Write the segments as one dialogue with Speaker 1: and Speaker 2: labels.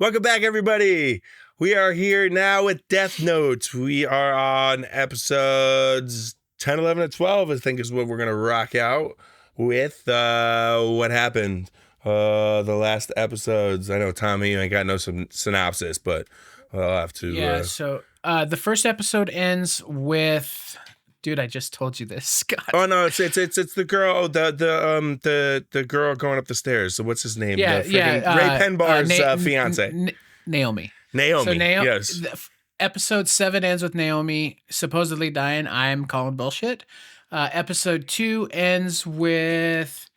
Speaker 1: Welcome back, everybody. We are here now with Death Note. We are on episodes 10, 11, and 12, I think is what we're going to rock out with. What happened the last episodes. I know, Tommy, I got no synopsis, but I'll have to.
Speaker 2: Yeah, so the first episode ends with... Dude, I just told you this, Scott.
Speaker 1: Oh no, it's the girl, the girl going up the stairs. So what's his name?
Speaker 2: Yeah,
Speaker 1: Ray Penbar's fiance,
Speaker 2: Naomi.
Speaker 1: Naomi.
Speaker 2: So
Speaker 1: Yes.
Speaker 2: Episode 7 ends with Naomi supposedly dying. I'm calling bullshit. Episode 2 ends with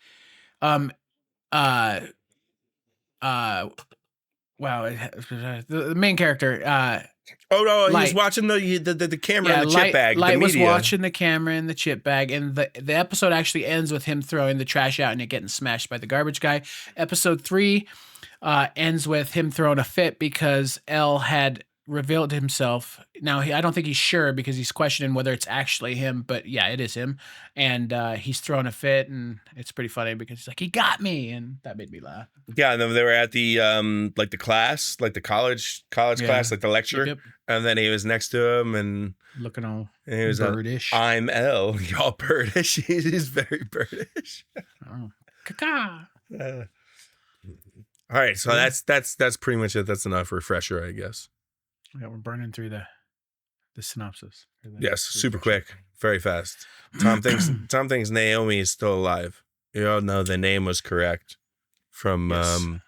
Speaker 2: wow, the main character.
Speaker 1: Oh no,
Speaker 2: Light.
Speaker 1: he's watching the camera in the chip bag.
Speaker 2: Light was watching the camera in the chip bag, and the episode actually ends with him throwing the trash out and it getting smashed by the garbage guy. Episode 3 ends with him throwing a fit because L had revealed himself. Now I don't think he's sure because he's questioning whether it's actually him, but yeah, it is him, and he's throwing a fit, and it's pretty funny because he's like, "He got me," and that made me laugh.
Speaker 1: Yeah, and then they were at the like the class, like the college class, like the lecture,
Speaker 2: Yep.
Speaker 1: and then he was next to him and
Speaker 2: Looking all
Speaker 1: and he was
Speaker 2: birdish.
Speaker 1: I'm L. Y'all birdish. He's very birdish.
Speaker 2: Oh. Caca.
Speaker 1: All right, so that's pretty much it. That's enough refresher, I guess.
Speaker 2: Yeah, we're burning through the synopsis.
Speaker 1: Yes, super quick, very fast. Tom thinks Naomi is still alive. You all know the name was correct from the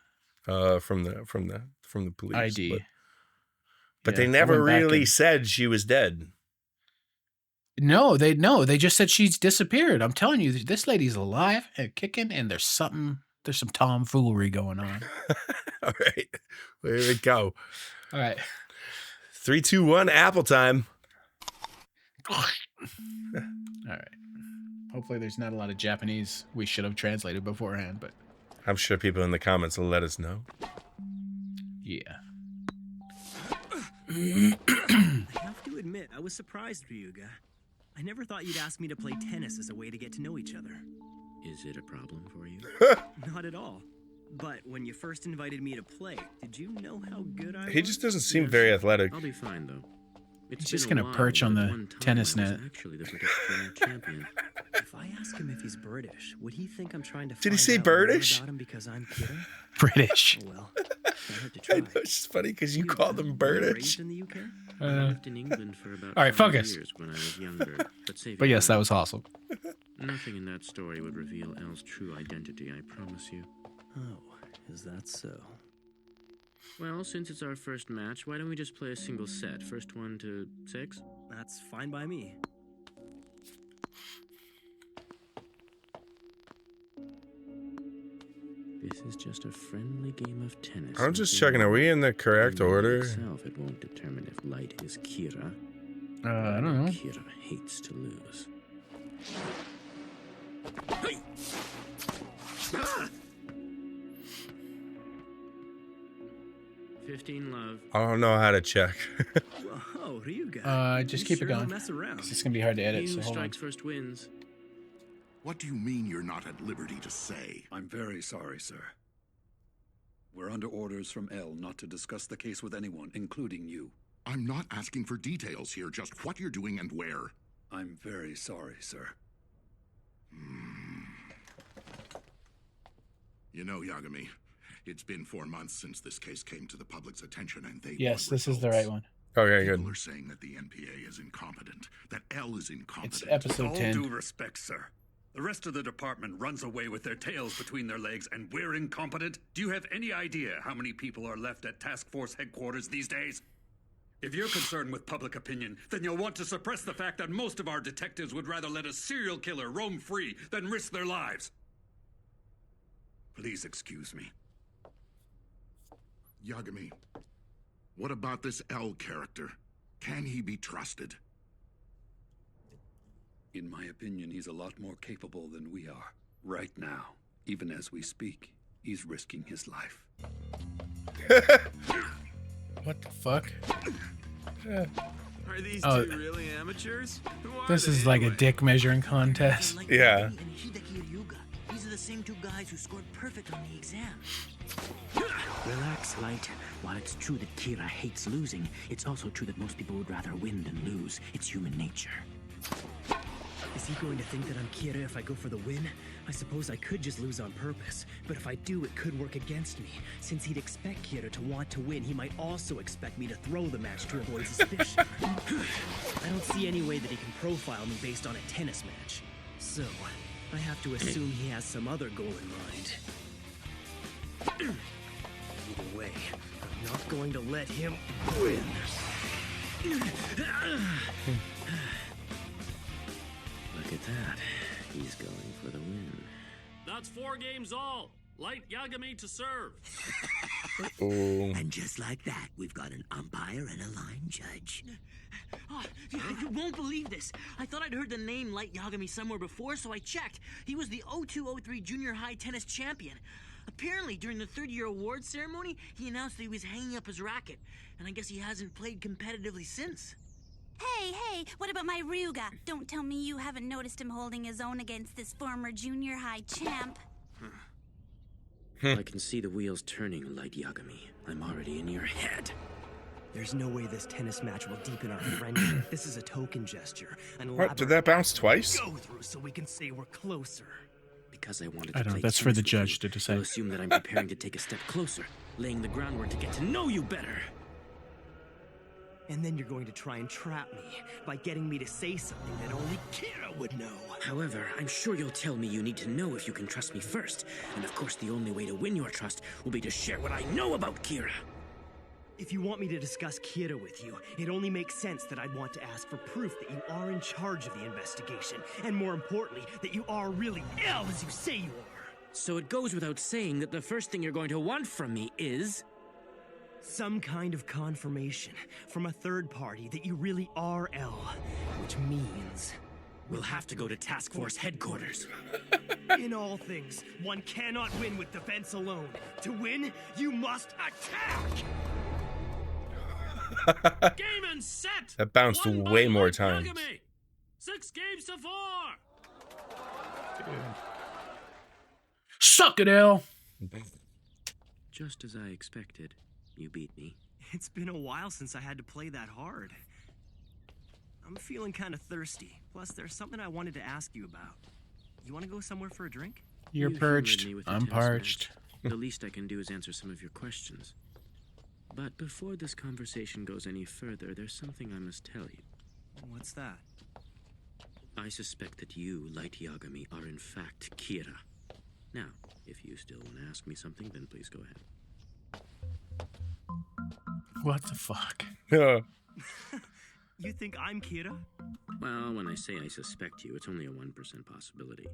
Speaker 1: police
Speaker 2: ID.
Speaker 1: but
Speaker 2: Yeah,
Speaker 1: they
Speaker 2: I
Speaker 1: never
Speaker 2: went back
Speaker 1: really
Speaker 2: and-
Speaker 1: said she was dead.
Speaker 2: No, they just said she's disappeared. I'm telling you, this lady's alive and kicking, and there's some tomfoolery going on.
Speaker 1: All right, here we go.
Speaker 2: All right.
Speaker 1: 3, 2, 1, Apple time.
Speaker 2: All right. Hopefully there's not a lot of Japanese we should have translated beforehand, but
Speaker 1: I'm sure people in the comments will let us know.
Speaker 2: yeah.
Speaker 3: I have to admit, I was surprised, Ryuga. I never thought you'd ask me to play tennis as a way to get to know each other.
Speaker 4: Is it a problem for you?
Speaker 3: Not at all. But when you first invited me to play, did you know how good I was?
Speaker 1: He just doesn't seem very athletic.
Speaker 4: I'll be fine though. It's
Speaker 2: He's just
Speaker 4: been a
Speaker 2: gonna
Speaker 4: while,
Speaker 2: perch on
Speaker 4: but
Speaker 2: the
Speaker 4: at one time
Speaker 2: tennis
Speaker 4: I was
Speaker 2: net.
Speaker 4: Actually, the British junior champion.
Speaker 3: If I ask him if he's British, would he think I'm trying to
Speaker 1: Did he
Speaker 3: find
Speaker 1: say
Speaker 3: out more
Speaker 1: British?
Speaker 3: about him because I'm kidding?
Speaker 2: British.
Speaker 3: Oh, well, I had to
Speaker 1: I
Speaker 3: try.
Speaker 1: know, it's just funny because you
Speaker 3: Ryuga,
Speaker 1: called them
Speaker 3: were you
Speaker 1: British.
Speaker 3: raised in the UK?
Speaker 4: I lived in England for about
Speaker 2: All right,
Speaker 4: 5
Speaker 2: focus.
Speaker 4: years when I was younger.
Speaker 2: But yes, that was awesome.
Speaker 4: Nothing in that story would reveal Elle's true identity, I promise you.
Speaker 3: Oh, is that so?
Speaker 4: Well, since it's our first match, why don't we just play a single set? First one to 6?
Speaker 3: That's fine by me.
Speaker 4: This is just a friendly game of tennis.
Speaker 1: I'm just
Speaker 4: Nothing
Speaker 1: checking. Are we in the correct
Speaker 4: in
Speaker 1: order?
Speaker 4: Itself, it won't determine if Light is Kira.
Speaker 2: I don't know.
Speaker 4: Kira hates to lose. 15 love.
Speaker 1: I don't know how to check.
Speaker 3: Whoa, Ryuga.
Speaker 2: Just
Speaker 3: You
Speaker 2: keep
Speaker 3: sure
Speaker 2: it going.
Speaker 3: don't mess around.
Speaker 2: It's gonna be hard to edit,
Speaker 4: He
Speaker 2: so
Speaker 4: who
Speaker 2: hold on.
Speaker 4: strikes first wins.
Speaker 5: What do you mean you're not at liberty to say?
Speaker 6: I'm very sorry, sir. We're under orders from L not to discuss the case with anyone, including you.
Speaker 5: I'm not asking for details here, just what you're doing and where.
Speaker 6: I'm very sorry, sir.
Speaker 5: You know, Yagami, it's been 4 months since this case came to the public's attention, and they
Speaker 2: Yes,
Speaker 5: want
Speaker 2: this is the
Speaker 5: results.
Speaker 2: right one.
Speaker 1: Okay,
Speaker 5: People
Speaker 1: good.
Speaker 5: are saying that the NPA is incompetent, that L is incompetent.
Speaker 2: It's
Speaker 6: With
Speaker 2: episode
Speaker 6: all
Speaker 2: 10.
Speaker 6: due respect, sir. The rest of the department runs away with their tails between their legs, and we're incompetent? Do you have any idea how many people are left at task force headquarters these days? If you're concerned with public opinion, then you'll want to suppress the fact that most of our detectives would rather let a serial killer roam free than risk their lives. Please excuse me.
Speaker 5: Yagami, what about this L character? Can he be trusted?
Speaker 6: In my opinion, he's a lot more capable than we are. Right now, even as we speak, he's risking his life.
Speaker 2: What the fuck?
Speaker 7: Are these
Speaker 2: Oh.
Speaker 7: two really amateurs? Who are
Speaker 2: This
Speaker 7: they
Speaker 2: is like a
Speaker 7: anyway?
Speaker 2: dick measuring contest.
Speaker 3: Like
Speaker 1: Yeah.
Speaker 3: Yagami and Hideki Ryuga. These are the same two guys who scored perfect on the exam. Relax, Light. While it's true that Kira hates losing, it's also true that most people would rather win than lose. It's human nature. Is he going to think that I'm Kira if I go for the win? I suppose I could just lose on purpose, but if I do, it could work against me. Since he'd expect Kira to want to win, he might also expect me to throw the match to avoid suspicion. I don't see any way that he can profile me based on a tennis match. So, I have to assume he has some other goal in mind. Either way, I'm not going to let him win.
Speaker 4: Look at that. He's going for the win.
Speaker 7: That's 4 games all. Light Yagami to serve.
Speaker 1: Oh.
Speaker 3: And just like that, we've got an umpire and a line judge.
Speaker 8: Oh, you won't believe this. I thought I'd heard the name Light Yagami somewhere before, so I checked. He was the 0203 junior high tennis champion. Apparently, during the third-year awards ceremony, he announced that he was hanging up his racket, and I guess he hasn't played competitively since.
Speaker 9: Hey, what about my Ryuga? Don't tell me you haven't noticed him holding his own against this former junior high champ.
Speaker 4: I can see the wheels turning, Light Yagami. I'm already in your head.
Speaker 3: There's no way this tennis match will deepen our friendship. This is a token gesture.
Speaker 1: What? Did that bounce twice?
Speaker 3: Go through so we can say we're closer.
Speaker 4: Because I wanted to
Speaker 2: I don't know.
Speaker 4: play
Speaker 2: That's for the
Speaker 4: tennis with
Speaker 2: judge
Speaker 4: you,
Speaker 2: to decide.
Speaker 4: You'll assume that I'm preparing to take a step closer, laying the groundwork to get to know you better.
Speaker 3: And then you're going to try and trap me by getting me to say something that only Kira would know.
Speaker 4: However, I'm sure you'll tell me you need to know if you can trust me first. And of course, the only way to win your trust will be to share what I know about Kira.
Speaker 3: If you want me to discuss Kira with you, it only makes sense that I'd want to ask for proof that you are in charge of the investigation. And more importantly, that you are really L as you say you are.
Speaker 4: So it goes without saying that the first thing you're going to want from me is...
Speaker 3: some kind of confirmation from a third party that you really are L, which means...
Speaker 4: we'll have to go to Task Force headquarters.
Speaker 3: In all things, one cannot win with defense alone. To win, you must attack!
Speaker 7: Game and set.
Speaker 1: That bounced
Speaker 7: Won by
Speaker 1: way more
Speaker 7: Light
Speaker 1: times.
Speaker 7: Yagami. 6 games to 4.
Speaker 2: Suck it, L.
Speaker 4: Just as I expected, you beat me.
Speaker 3: It's been a while since I had to play that hard. I'm feeling kind of thirsty. Plus, there's something I wanted to ask you about. You want to go somewhere for a drink?
Speaker 2: You're
Speaker 4: You
Speaker 2: purged.
Speaker 4: humored me with a
Speaker 2: I'm
Speaker 4: tense
Speaker 2: parched.
Speaker 4: match. The least I can do is answer some of your questions. But before this conversation goes any further, there's something I must tell you.
Speaker 3: What's that?
Speaker 4: I suspect that you, Light Yagami, are in fact Kira. Now, if you still want to ask me something, then please go ahead.
Speaker 2: What the fuck?
Speaker 1: Yeah.
Speaker 3: You think I'm Kira?
Speaker 4: Well, when I say I suspect you, it's only a 1% possibility.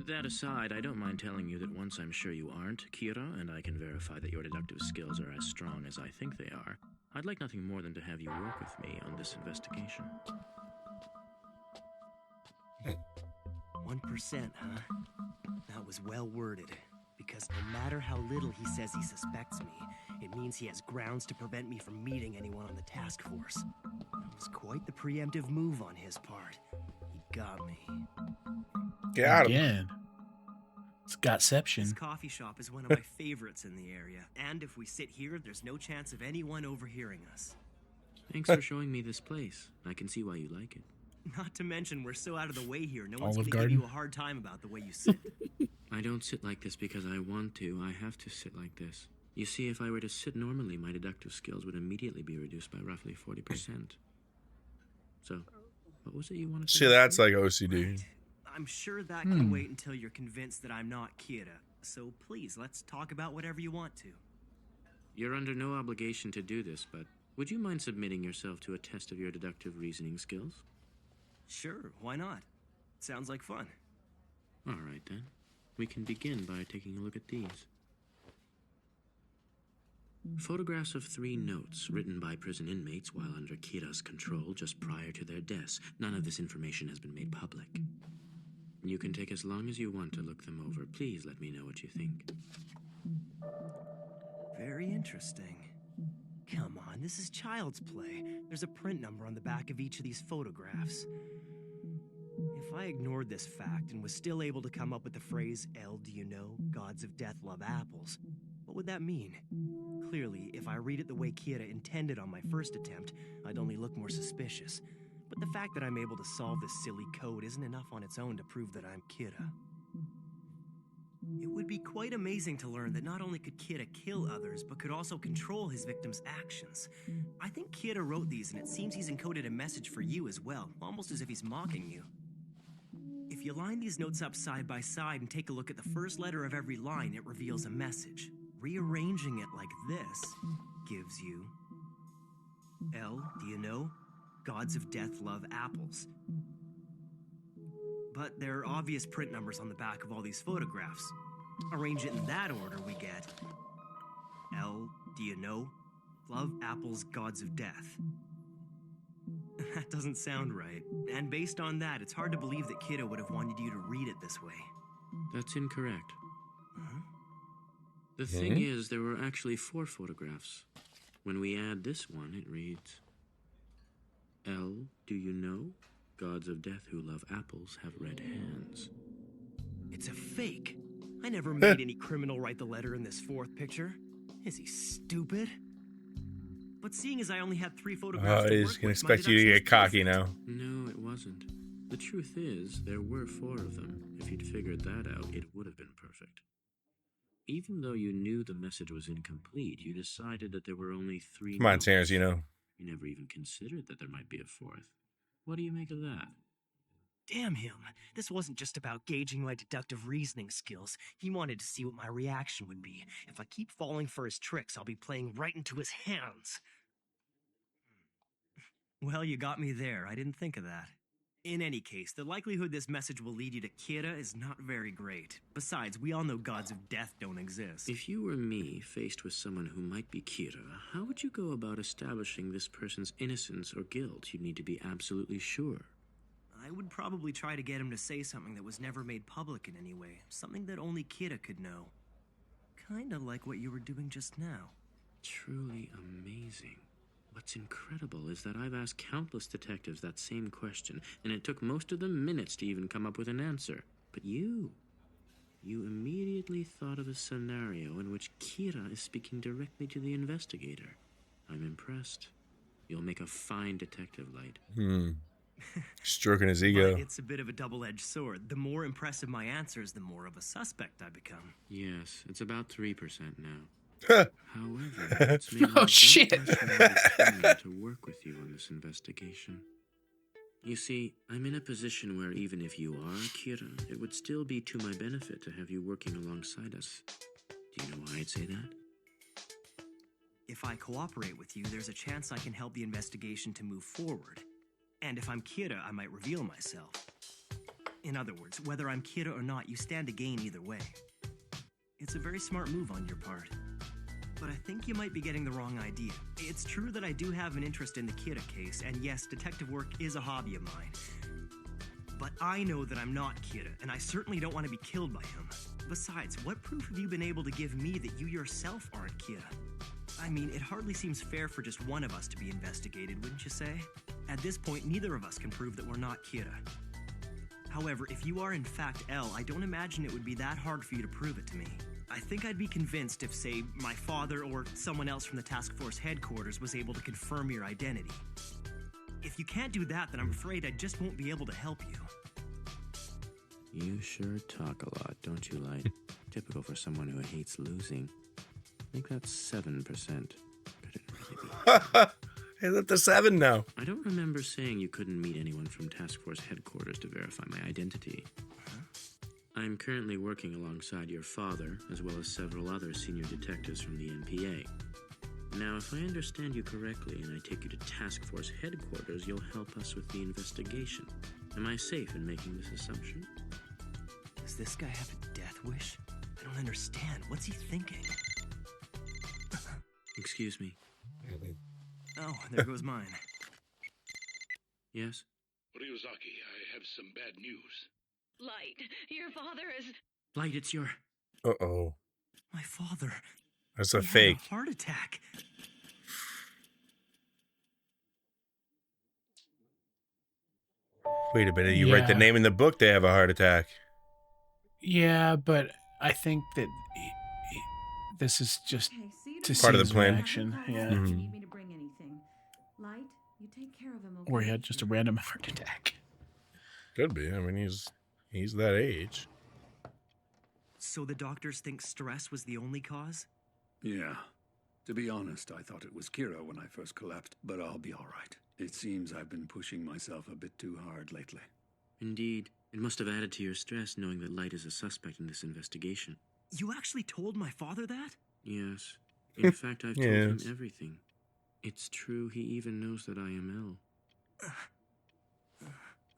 Speaker 4: That aside, I don't mind telling you that once I'm sure you aren't Kira, and I can verify that your deductive skills are as strong as I think they are, I'd like nothing more than to have you work with me on this investigation.
Speaker 3: 1%, huh? That was well worded. Because no matter how little he says he suspects me, it means he has grounds to prevent me from meeting anyone on the task force. That was quite the preemptive move on his part. He got me.
Speaker 1: Got him.
Speaker 2: Again. It's
Speaker 3: This
Speaker 2: Gotception.
Speaker 3: coffee shop is one of my favorites in the area, and if we sit here, there's no chance of anyone overhearing us.
Speaker 4: Thanks for showing me this place. I can see why you like it.
Speaker 3: Not to mention, we're so out of the way here, no one's
Speaker 2: Olive
Speaker 3: gonna give
Speaker 2: Garden.
Speaker 3: you a hard time about the way you sit.
Speaker 4: I don't sit like this because I want to. I have to sit like this. You see, if I were to sit normally, my deductive skills would immediately be reduced by roughly 40%. So, what was it you wanted to
Speaker 1: See,
Speaker 4: ask
Speaker 1: that's
Speaker 4: me?
Speaker 1: like OCD.
Speaker 3: I'm sure that can wait until you're convinced that I'm not Kira. So please, let's talk about whatever you want to.
Speaker 4: You're under no obligation to do this, but would you mind submitting yourself to a test of your deductive reasoning skills?
Speaker 3: Sure, why not? Sounds like fun.
Speaker 4: All right, then. We can begin by taking a look at these. Photographs of 3 notes written by prison inmates while under Kira's control just prior to their deaths. None of this information has been made public. You can take as long as you want to look them over. Please let me know what you think.
Speaker 3: Very interesting. Come on, this is child's play. There's a print number on the back of each of these photographs. If I ignored this fact and was still able to come up with the phrase, "El, do you know, gods of death love apples," What would that mean? Clearly, if I read it the way Kira intended on my first attempt, I'd only look more suspicious. But the fact that I'm able to solve this silly code isn't enough on its own to prove that I'm Kira. It would be quite amazing to learn that not only could Kira kill others, but could also control his victims' actions. I think Kira wrote these, and it seems he's encoded a message for you as well, almost as if he's mocking you. If you line these notes up side by side and take a look at the first letter of every line, it reveals a message. Rearranging it like this gives you... L, do you know? Gods of death love apples. But there are obvious print numbers on the back of all these photographs. Arrange it in that order, we get... L, do you know? Love apples, gods of death. That doesn't sound right. And based on that, it's hard to believe that Kira would have wanted you to read it this way.
Speaker 4: That's incorrect.
Speaker 3: Huh?
Speaker 4: The thing is, there were actually 4 photographs. When we add this one, it reads... L, do you know? Gods of death who love apples have red hands.
Speaker 3: It's a fake. I never made any criminal write the letter in this 4th picture. Is he stupid? But seeing as I only had 3 photographs to
Speaker 1: he's
Speaker 3: work
Speaker 1: gonna
Speaker 3: with, my
Speaker 1: expect you to
Speaker 3: deduction
Speaker 1: get
Speaker 3: was
Speaker 1: cocky
Speaker 3: perfect.
Speaker 1: now.
Speaker 4: No, it wasn't. The truth is, there were 4 of them. If you'd figured that out, it would have been perfect. Even though you knew the message was incomplete, you decided that there were only 3
Speaker 1: Come on,
Speaker 4: notes.
Speaker 1: Terrence, you know.
Speaker 4: You never even considered that there might be a 4th. What do you make of that?
Speaker 3: Damn him. This wasn't just about gauging my deductive reasoning skills. He wanted to see what my reaction would be. If I keep falling for his tricks, I'll be playing right into his hands. Well, you got me there. I didn't think of that. In any case, the likelihood this message will lead you to Kira is not very great. Besides, we all know gods of death don't exist.
Speaker 4: If you were me, faced with someone who might be Kira, how would you go about establishing this person's innocence or guilt? You'd need to be absolutely sure.
Speaker 3: I would probably try to get him to say something that was never made public in any way. Something that only Kira could know. Kinda like what you were doing just now.
Speaker 4: Truly amazing. What's incredible is that I've asked countless detectives that same question, and it took most of them minutes to even come up with an answer. But you immediately thought of a scenario in which Kira is speaking directly to the investigator. I'm impressed. You'll make a fine detective, Light.
Speaker 1: Stroking his ego.
Speaker 3: But it's a bit of a double-edged sword. The more impressive my answers, the more of a suspect I become.
Speaker 4: Yes, it's about 3% now.
Speaker 1: Huh.
Speaker 4: However, it's made me
Speaker 2: Oh, shit.
Speaker 4: that much more determined to work with you on this investigation. You see, I'm in a position where even if you are Kira, it would still be to my benefit to have you working alongside us. Do you know why I'd say that?
Speaker 3: If I cooperate with you, there's a chance I can help the investigation to move forward. And if I'm Kira, I might reveal myself. In other words, whether I'm Kira or not, you stand to gain either way. It's a very smart move on your part. But I think you might be getting the wrong idea. It's true that I do have an interest in the Kira case, and yes, detective work is a hobby of mine. But I know that I'm not Kira, and I certainly don't want to be killed by him. Besides, what proof have you been able to give me that you yourself aren't Kira? I mean, it hardly seems fair for just one of us to be investigated, wouldn't you say? At this point, neither of us can prove that we're not Kira. However, if you are in fact L, I don't imagine it would be that hard for you to prove it to me. I think I'd be convinced if, say, my father or someone else from the task force headquarters was able to confirm your identity. If you can't do that, then I'm afraid I just won't be able to help you.
Speaker 4: You sure talk a lot, don't you, Light? Typical for someone who hates losing. I think that's 7%. Could it really be?
Speaker 1: He's up to 7 now.
Speaker 4: I don't remember saying you couldn't meet anyone from task force headquarters to verify my identity. I'm currently working alongside your father, as well as several other senior detectives from the NPA. Now, if I understand you correctly and I take you to task force headquarters, you'll help us with the investigation. Am I safe in making this assumption?
Speaker 3: Does this guy have a death wish? I don't understand. What's he thinking?
Speaker 4: Excuse me.
Speaker 3: Oh, there goes mine.
Speaker 4: Yes?
Speaker 10: Ryuzaki, I have some bad news.
Speaker 11: Light, your father is...
Speaker 4: Light, it's your...
Speaker 1: Uh-oh.
Speaker 3: My father.
Speaker 1: That's a
Speaker 3: He had
Speaker 1: fake.
Speaker 3: a heart attack.
Speaker 1: Wait a minute. You write the
Speaker 2: Yeah.
Speaker 1: name in the book, they have a heart attack.
Speaker 2: Yeah, but I think that this is just
Speaker 12: Okay, so you
Speaker 2: to
Speaker 12: don't
Speaker 2: see
Speaker 1: Part of the
Speaker 2: his
Speaker 1: plan.
Speaker 2: reaction. Yeah.
Speaker 12: If you need me to bring anything. Light, you take care of him, okay?
Speaker 2: Or he had just a random heart attack.
Speaker 1: Could be. I mean, he's that age.
Speaker 3: So the doctors think stress was the only cause?
Speaker 6: Yeah. To be honest, I thought it was Kira when I first collapsed, but I'll be all right. It seems I've been pushing myself a bit too hard lately.
Speaker 4: Indeed. It must have added to your stress knowing that Light is a suspect in this investigation.
Speaker 3: You actually told my father that?
Speaker 4: Yes. In fact, I've told him
Speaker 1: Yes.
Speaker 4: everything. It's true, he even knows that I am L.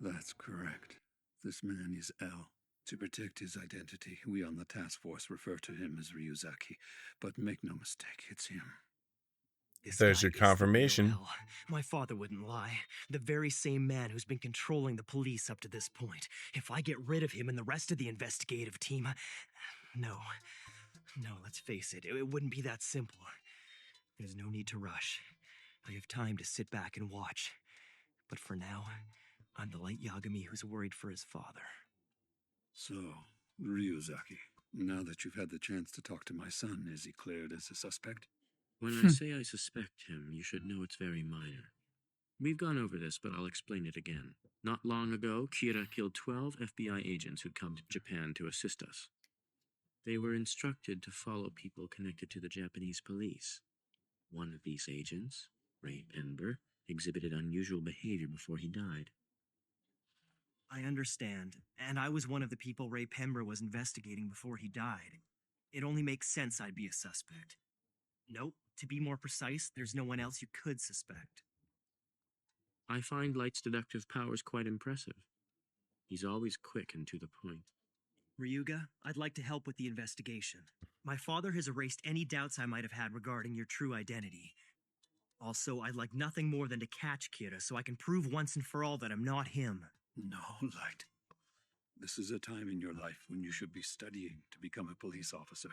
Speaker 6: That's correct. This man is L. To protect his identity, we on the task force refer to him as Ryuzaki. But make no mistake, it's him.
Speaker 3: This
Speaker 1: There's
Speaker 3: guy
Speaker 1: your
Speaker 3: is the real
Speaker 1: confirmation.
Speaker 3: L. My father wouldn't lie. The very same man who's been controlling the police up to this point. If I get rid of him and the rest of the investigative team, no, let's face it, it wouldn't be that simple. There's no need to rush. I have time to sit back and watch. But for now, I'm the Light Yagami who's worried for his father.
Speaker 6: So, Ryuzaki, now that you've had the chance to talk to my son, is he cleared as a suspect?
Speaker 4: When I say I suspect him, you should know it's very minor. We've gone over this, but I'll explain it again. Not long ago, Kira killed 12 FBI agents who'd come to Japan to assist us. They were instructed to follow people connected to the Japanese police. One of these agents, Ray Penber, exhibited unusual behavior before he died.
Speaker 3: I understand, and I was one of the people Ray Penber was investigating before he died. It only makes sense I'd be a suspect. Nope, to be more precise, there's no one else you could suspect.
Speaker 4: I find Light's deductive powers quite impressive. He's always quick and to the point.
Speaker 3: Ryuga, I'd like to help with the investigation. My father has erased any doubts I might have had regarding your true identity. Also, I'd like nothing more than to catch Kira so I can prove once and for all that I'm not him.
Speaker 6: No, Light. This is a time in your life when you should be studying to become a police officer.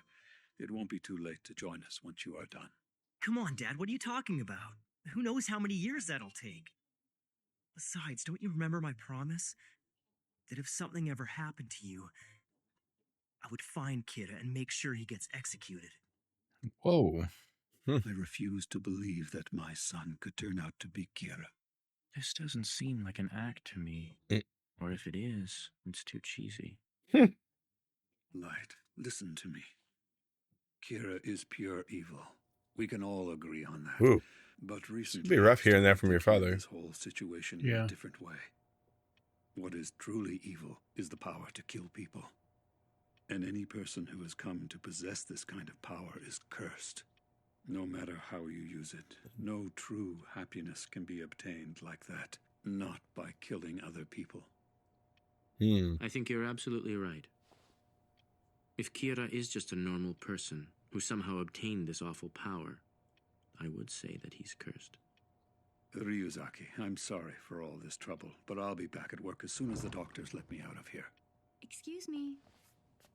Speaker 6: It won't be too late to join us once you are done.
Speaker 3: Come on, Dad, what are you talking about? Who knows how many years that'll take? Besides, don't you remember my promise? That if something ever happened to you, I would find Kira and make sure he gets executed.
Speaker 1: Whoa.
Speaker 6: I refuse to believe that my son could turn out to be Kira.
Speaker 4: This doesn't seem like an act to me. Or if it is, it's too cheesy.
Speaker 6: Light, listen to me. Kira is pure evil. We can all agree on that.
Speaker 1: Ooh.
Speaker 6: But recently,
Speaker 1: It'd be rough hearing that from your father.
Speaker 6: This whole situation in a different way. What is truly evil is the power to kill people. And any person who has come to possess this kind of power is cursed. No matter how you use it, no true happiness can be obtained like that. Not by killing other people.
Speaker 4: I think you're absolutely right. If Kira is just a normal person who somehow obtained this awful power, I would say that he's cursed.
Speaker 6: Ryuzaki, I'm sorry for all this trouble, but I'll be back at work as soon as the doctors let me out of here.
Speaker 13: Excuse me.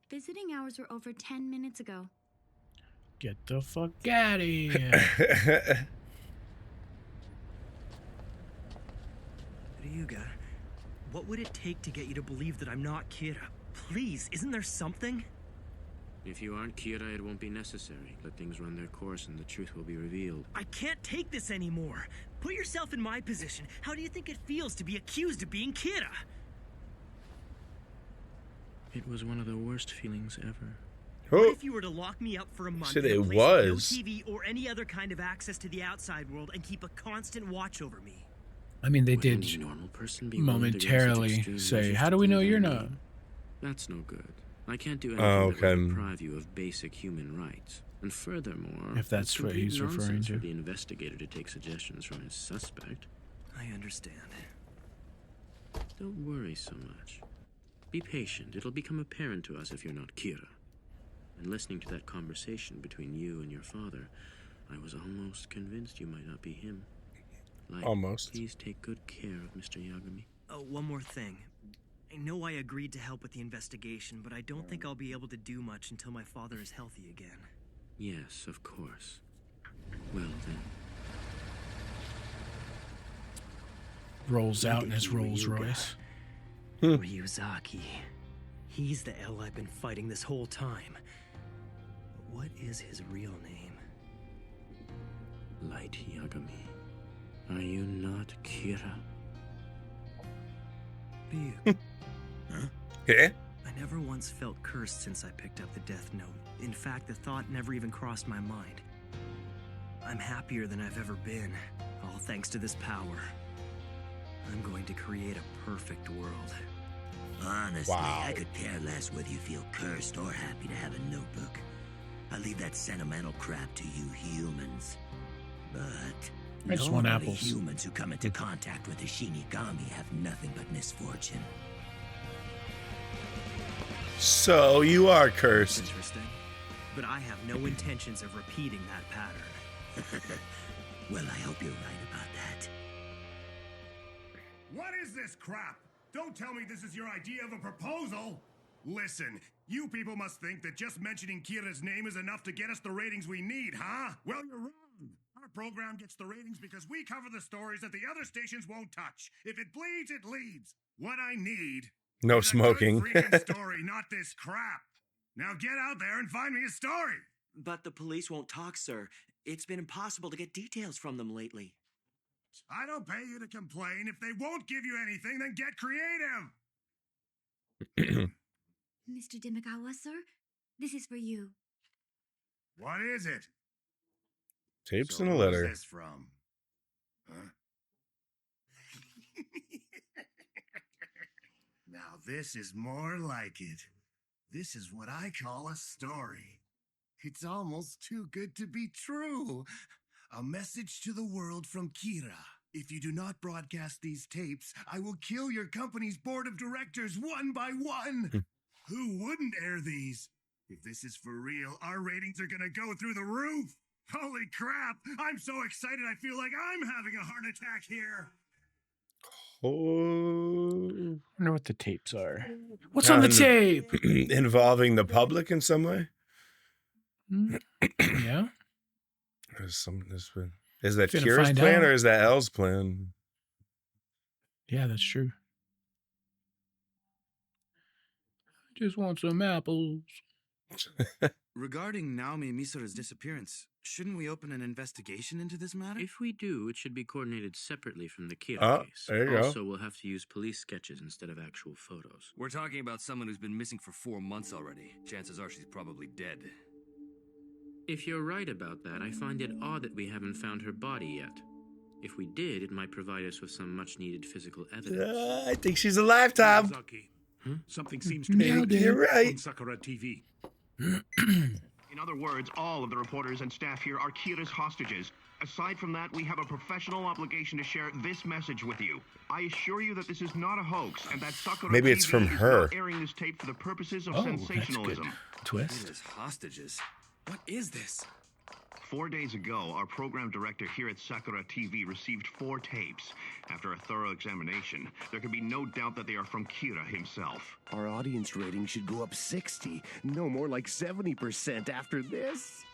Speaker 13: Visiting hours were over 10 minutes ago.
Speaker 2: Get the fuck out of here.
Speaker 3: Ryuga, what would it take to get you to believe that I'm not Kira? Please, isn't there something?
Speaker 4: If you aren't Kira, it won't be necessary. Let things run their course and the truth will be revealed.
Speaker 3: I can't take this anymore. Put yourself in my position. How do you think it feels to be accused of being Kira?
Speaker 4: It was one of the worst feelings ever.
Speaker 3: What if you were to lock me up for a month
Speaker 1: Said
Speaker 3: in a
Speaker 1: it
Speaker 3: place
Speaker 1: was.
Speaker 3: with no TV or any other kind of access to the outside world and keep a constant watch over me?
Speaker 2: I mean, they
Speaker 4: Would
Speaker 2: did
Speaker 4: any normal person be willing to go to such
Speaker 2: momentarily
Speaker 4: extreme
Speaker 2: say,
Speaker 4: measures
Speaker 2: how
Speaker 4: to
Speaker 2: do we know
Speaker 4: prove
Speaker 2: you're
Speaker 4: their
Speaker 2: not?
Speaker 4: need? That's no good. I can't do anything
Speaker 1: Oh,
Speaker 4: that would
Speaker 1: okay.
Speaker 4: deprive you of basic human rights. And furthermore,
Speaker 2: If that's
Speaker 4: it's
Speaker 2: what
Speaker 4: complete
Speaker 2: he's referring
Speaker 4: nonsense
Speaker 2: to.
Speaker 4: for the investigator to take suggestions from his suspect.
Speaker 3: I understand.
Speaker 4: Don't worry so much. Be patient. It'll become apparent to us if you're not Kira. And listening to that conversation between you and your father, I was almost convinced you might not be him. Like,
Speaker 1: Almost.
Speaker 4: Please take good care of Mr. Yagami.
Speaker 3: Oh, one more thing. I know I agreed to help with the investigation, but I don't think I'll be able to do much until my father is healthy again.
Speaker 4: Yes, of course. Well then.
Speaker 2: Rolls out in his Rolls Royce.
Speaker 3: Ryuzaki. He's the L I've been fighting this whole time. But What is his real name?
Speaker 4: Light Yagami. Are you not Kira?
Speaker 3: Ryu.
Speaker 1: Huh? Yeah?
Speaker 3: I never once felt cursed since I picked up the Death Note. In fact, the thought never even crossed my mind. I'm happier than I've ever been, all thanks to this power. I'm going to create a perfect world.
Speaker 14: Honestly,
Speaker 1: Wow.
Speaker 14: I could care less whether you feel cursed or happy to have a notebook. I leave that sentimental crap to you humans. But
Speaker 2: I just want
Speaker 14: normally
Speaker 2: apples.
Speaker 14: humans who come into contact with the Shinigami have nothing but misfortune.
Speaker 1: So you are cursed.
Speaker 3: Interesting. But I have no intentions of repeating that pattern.
Speaker 14: Well, I hope you're right about that.
Speaker 15: What is this crap? Don't tell me this is your idea of a proposal! Listen, you people must think that just mentioning Kira's name is enough to get us the ratings we need, huh? Well, you're wrong. Our program gets the ratings because we cover the stories that the other stations won't touch. If it bleeds, it leads. What I need
Speaker 1: No
Speaker 15: is
Speaker 1: smoking.
Speaker 15: a good freaking story, not this crap. Now get out there and find me a story.
Speaker 3: But the police won't talk, sir. It's been impossible to get details from them lately.
Speaker 15: I don't pay you to complain. If they won't give you anything, then get creative.
Speaker 13: Mr. Demagawa, sir, this is for you.
Speaker 15: What is it?
Speaker 1: Tapes
Speaker 15: So
Speaker 1: and a
Speaker 15: who's
Speaker 1: letter.
Speaker 15: this from? Huh? Now this is more like it. This is what I call a story. It's almost too good to be true. A message to the world from Kira. If you do not broadcast these tapes, I will kill your company's board of directors one by one. Who wouldn't air these? If this is for real, our ratings are gonna go through the roof. Holy crap! I'm so excited I feel like I'm having a heart attack here.
Speaker 1: Oh.
Speaker 2: I wonder what the tapes are. What's on the tape?
Speaker 1: Involving the public in some way?
Speaker 2: Yeah.
Speaker 1: Is that
Speaker 2: Gonna
Speaker 1: Kira's
Speaker 2: find
Speaker 1: plan
Speaker 2: out.
Speaker 1: or is that L's plan?
Speaker 2: Yeah, that's true. I just want some apples.
Speaker 16: Regarding Naomi Misura's disappearance, shouldn't we open an investigation into this matter?
Speaker 4: If we do, it should be coordinated separately from the Kira
Speaker 1: Oh,
Speaker 4: case.
Speaker 1: there you go.
Speaker 4: Also, we'll have to use police sketches instead of actual photos.
Speaker 16: We're talking about someone who's been missing for 4 months already. Chances are she's probably dead.
Speaker 4: If you're right about that, I find it odd that we haven't found her body yet. If we did, it might provide us with some much-needed physical evidence.
Speaker 1: I think she's alive, Tom.
Speaker 17: Something seems to be
Speaker 1: Nailed it. You're right.
Speaker 17: on Sakura TV.
Speaker 18: In other words, all of the reporters and staff here are Kira's hostages. Aside from that, we have a professional obligation to share this message with you. I assure you that this is not a hoax, and that Sakura
Speaker 1: Maybe it's
Speaker 18: TV
Speaker 1: from
Speaker 18: is
Speaker 1: her.
Speaker 18: not airing this tape for the purposes of
Speaker 2: Oh, that's
Speaker 18: sensationalism.
Speaker 2: good. Twist.
Speaker 16: Kira's hostages? What is this?
Speaker 18: 4 days ago, our program director here at Sakura TV received 4 tapes. After a thorough examination, there can be no doubt that they are from Kira himself.
Speaker 19: Our audience rating should go up 60, no more like 70% after this.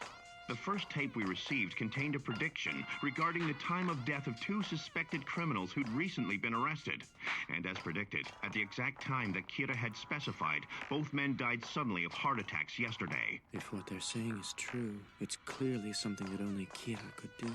Speaker 18: The first tape we received contained a prediction regarding the time of death of 2 suspected criminals who'd recently been arrested. And as predicted, at the exact time that Kira had specified, both men died suddenly of heart attacks yesterday.
Speaker 4: If what they're saying is true, it's clearly something that only Kira could do.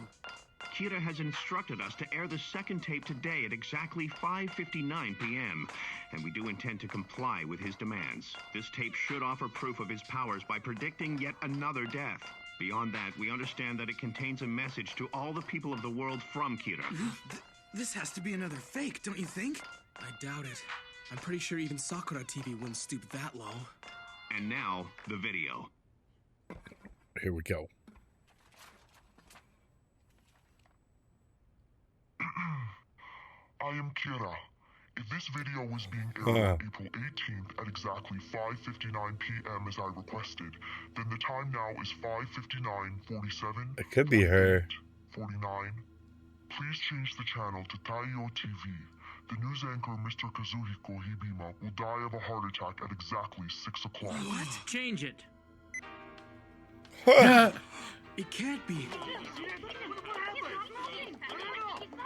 Speaker 18: Kira has instructed us to air the second tape today at exactly 5:59 p.m., and we do intend to comply with his demands. This tape should offer proof of his powers by predicting yet another death. Beyond that, we understand that it contains a message to all the people of the world from Kira.
Speaker 16: This has to be another fake, don't you think? I doubt it. I'm pretty sure even Sakura TV wouldn't stoop that low.
Speaker 18: And now, the video.
Speaker 1: Here we go.
Speaker 20: I am Kira. If this video was being aired on April 18th at exactly 5:59 p.m. as I requested, then the time now is 5:59:47.
Speaker 1: It could be her.
Speaker 20: 49. Please change the channel to Taiyo TV. The news anchor Mr. Kazuhiko Hibima will die of a heart attack at exactly 6 o'clock.
Speaker 4: What? Change it.
Speaker 16: It can't be.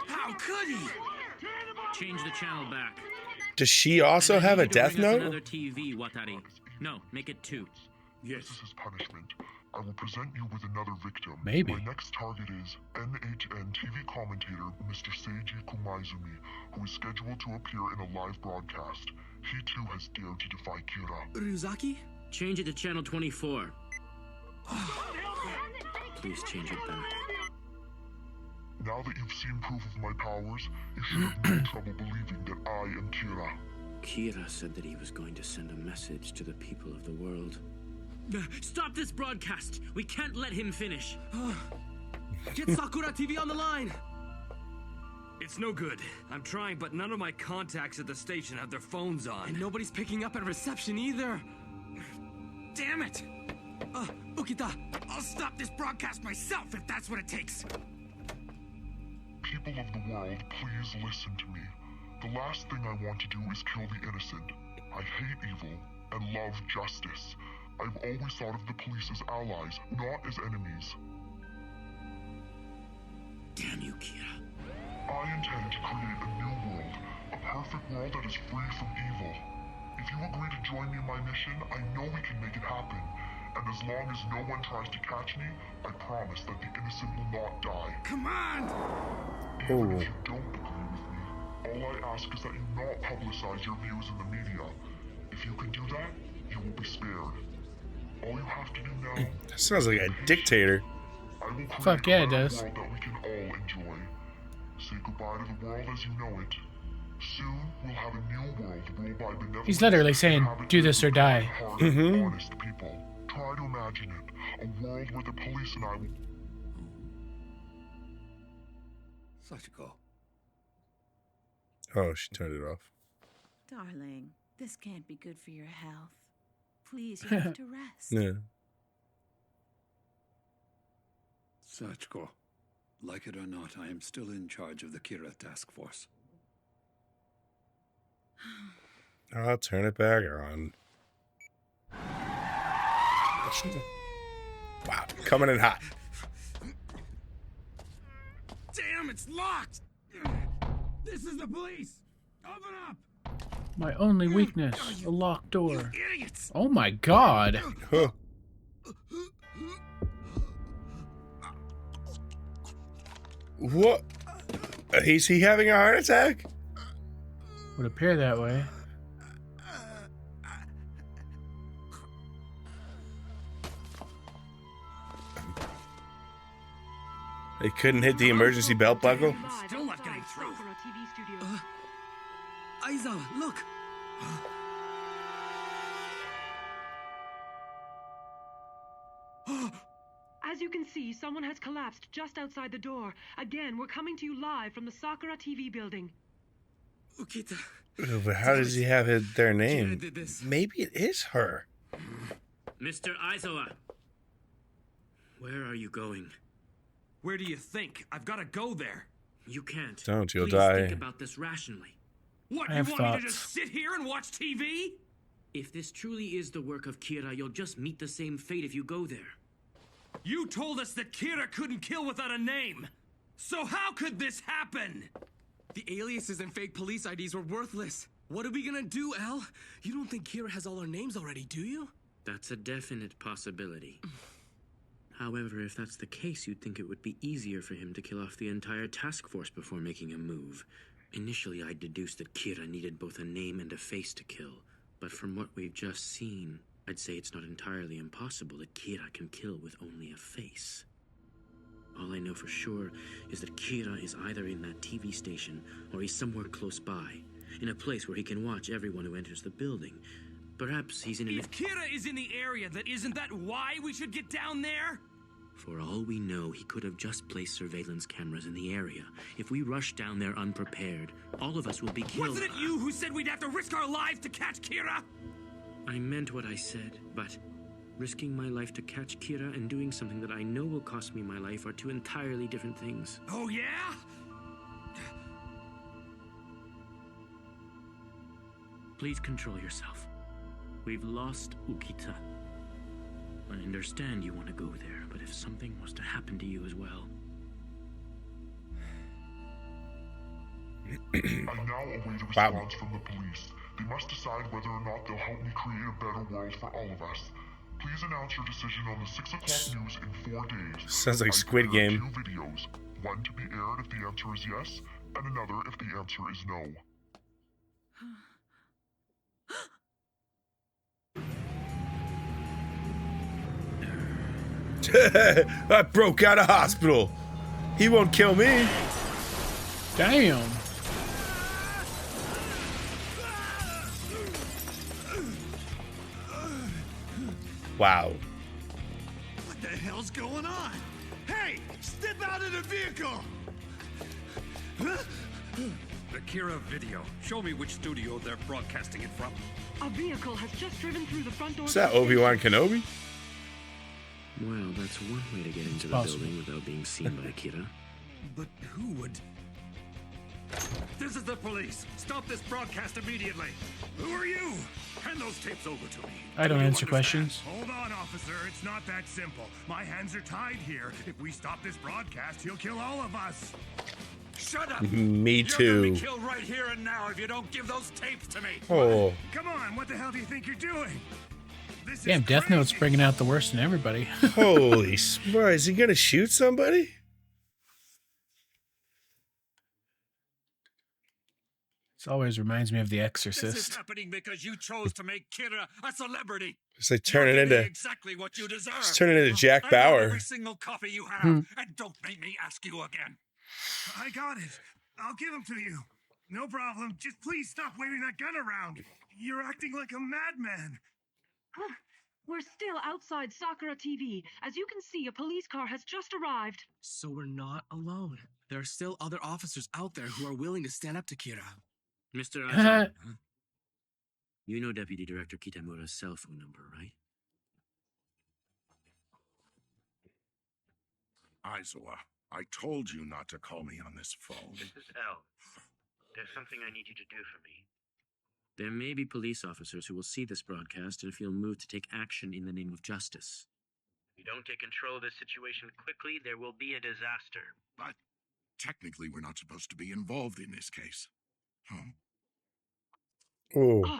Speaker 16: How could he?
Speaker 4: Change the channel back.
Speaker 1: Does she also have a
Speaker 4: You need to
Speaker 1: death
Speaker 4: bring us
Speaker 1: note?
Speaker 4: Another TV, Watari. No, make it 2.
Speaker 20: Yes. This is punishment. I will present you with another victim.
Speaker 2: Maybe.
Speaker 20: My next target is NHN TV commentator Mr. Seiji Kumaizumi, who is scheduled to appear in a live broadcast. He too has dared to defy Kira.
Speaker 16: Ryuzaki?
Speaker 4: Change it to channel 24. Please change it back.
Speaker 20: Now that you've seen proof of my powers, you should have no trouble believing that I am Kira.
Speaker 4: Kira said that he was going to send a message to the people of the world. Stop this broadcast! We can't let him finish!
Speaker 16: Get Sakura TV on the line!
Speaker 7: It's no good. I'm trying, but none of my contacts at the station have their phones on.
Speaker 16: And nobody's picking up at reception either.
Speaker 7: Damn it!
Speaker 16: Ukita!
Speaker 6: I'll stop this broadcast myself if that's what it takes.
Speaker 20: People of the world, please listen to me. The last thing I want to do is kill the innocent. I hate evil and love justice. I've always thought of the police as allies, not as enemies.
Speaker 4: Damn you, Kira.
Speaker 20: I intend to create a new world, a perfect world that is free from evil. If you agree to join me in my mission, I know we can make it happen. And as long as no one tries to catch me, I promise that the innocent will not die.
Speaker 6: Come on!
Speaker 20: Even if you don't agree with me, all I ask is that you not publicize your views in the media. If you can do that, you will be spared. All you have to do now...
Speaker 1: That sounds like a dictator.
Speaker 20: I will create
Speaker 2: Fuck yeah, it
Speaker 20: a better
Speaker 2: does.
Speaker 20: world that we can all enjoy. Say goodbye to the world as you know it. Soon, we'll have a new world ruled by benevolent...
Speaker 2: He's literally saying, do this or die.
Speaker 20: honest people. Try to imagine it. A world where the police and I will...
Speaker 6: Sachiko.
Speaker 1: Oh, she turned it off.
Speaker 12: Darling, this can't be good for your health. Please, you have to rest.
Speaker 1: Yeah.
Speaker 6: Sachiko, like it or not, I am still in charge of the Kira task force.
Speaker 1: I'll turn it back on. Wow, coming in hot.
Speaker 6: Damn, it's locked! This is the police! Open up!
Speaker 2: My only weakness, a locked door.
Speaker 6: Idiots!
Speaker 2: Oh my god.
Speaker 1: Huh. What? Is he having a heart attack?
Speaker 2: Would appear that way.
Speaker 1: They couldn't hit the emergency belt buckle?
Speaker 6: Still not getting through.
Speaker 16: Aizawa, look!
Speaker 21: As you can see, someone has collapsed just outside the door. Again, we're coming to you live from the Sakura TV building.
Speaker 16: Ukita.
Speaker 1: But how does he have their name? Maybe it is her.
Speaker 4: Mr. Aizawa, where are you going?
Speaker 7: Where do you think? I've got to go there.
Speaker 4: You can't.
Speaker 1: Don't, you'll
Speaker 4: Please
Speaker 1: die.
Speaker 4: think about this rationally.
Speaker 7: What,
Speaker 2: I
Speaker 7: you
Speaker 2: have
Speaker 7: want me to
Speaker 2: thoughts.
Speaker 7: just sit here and watch TV?
Speaker 4: If this truly is the work of Kira, you'll just meet the same fate if you go there.
Speaker 7: You told us that Kira couldn't kill without a name. So how could this happen?
Speaker 16: The aliases and fake police IDs were worthless. What are we gonna do, Al? You don't think Kira has all our names already, do you?
Speaker 4: That's a definite possibility. However, if that's the case, you'd think it would be easier for him to kill off the entire task force before making a move. Initially, I deduced that Kira needed both a name and a face to kill. But from what we've just seen, I'd say it's not entirely impossible that Kira can kill with only a face. All I know for sure is that Kira is either in that TV station or he's somewhere close by, in a place where he can watch everyone who enters the building. Perhaps he's in an...
Speaker 7: If Kira is in the area, then isn't that why we should get down there?
Speaker 4: For all we know, he could have just placed surveillance cameras in the area. If we rush down there unprepared, all of us will be killed.
Speaker 7: Wasn't it you who said we'd have to risk our lives to catch Kira?
Speaker 4: I meant what I said, but risking my life to catch Kira and doing something that I know will cost me my life are two entirely different things.
Speaker 7: Oh, yeah?
Speaker 4: Please control yourself. We've lost Ukita. I understand you want to go there, but if something was to happen to you as well...
Speaker 20: I now await a response from the police. They must decide whether or not they'll help me create a better world for all of us. Please announce your decision on the 6 o'clock news in 4 days.
Speaker 1: Sounds like Squid Game.
Speaker 20: 2 videos. One to be aired if the answer is yes, and another if the answer is no.
Speaker 1: I broke out of hospital. He won't kill me.
Speaker 2: Damn.
Speaker 1: Wow.
Speaker 6: What the hell's going on? Hey, step out of the vehicle! The Kira video. Show me which studio they're broadcasting it from.
Speaker 21: A vehicle has just driven through the front door.
Speaker 1: Is that Obi-Wan Kenobi?
Speaker 4: Well, that's one way to get into the building without being seen by Kira.
Speaker 6: But who would? This is the police. Stop this broadcast immediately. Who are you? Hand those tapes over to me.
Speaker 2: I don't answer questions.
Speaker 15: Hold on, officer. It's not that simple. My hands are tied here. If we stop this broadcast, he'll kill all of us.
Speaker 6: Shut up.
Speaker 1: Me
Speaker 6: You're
Speaker 1: too.
Speaker 6: gonna be killed right here and now if you don't give those tapes to me.
Speaker 1: Oh.
Speaker 15: Come on, what the hell do you think you're doing? This
Speaker 2: Damn,
Speaker 15: is
Speaker 2: Death Note's bringing out the worst in everybody.
Speaker 1: Holy smart. Is he going to shoot somebody?
Speaker 2: This always reminds me of The
Speaker 6: This is
Speaker 2: Exorcist.
Speaker 6: happening because you chose to make Kira a celebrity.
Speaker 1: It's like turning into
Speaker 6: Exactly what you deserve.
Speaker 1: it's turning into Jack
Speaker 6: I want
Speaker 1: Bauer.
Speaker 6: every single copy you have, and don't make me ask you again.
Speaker 15: I got it. I'll give them to you. No problem. Just please stop waving that gun around. You're acting like a madman.
Speaker 21: We're still outside Sakura TV. As you can see, a police car has just arrived.
Speaker 16: So we're not alone. There are still other officers out there who are willing to stand up to Kira.
Speaker 4: Mr. Aizawa, you know Deputy Director Kitamura's cell phone number, right?
Speaker 15: Aizawa, I told you not to call me on this phone.
Speaker 4: This is L. There's something I need you to do for me. There may be police officers who will see this broadcast and feel moved to take action in the name of justice. If you don't take control of this situation quickly, there will be a disaster.
Speaker 15: But technically, we're not supposed to be involved in this case. Huh?
Speaker 1: Oh.
Speaker 21: Oh,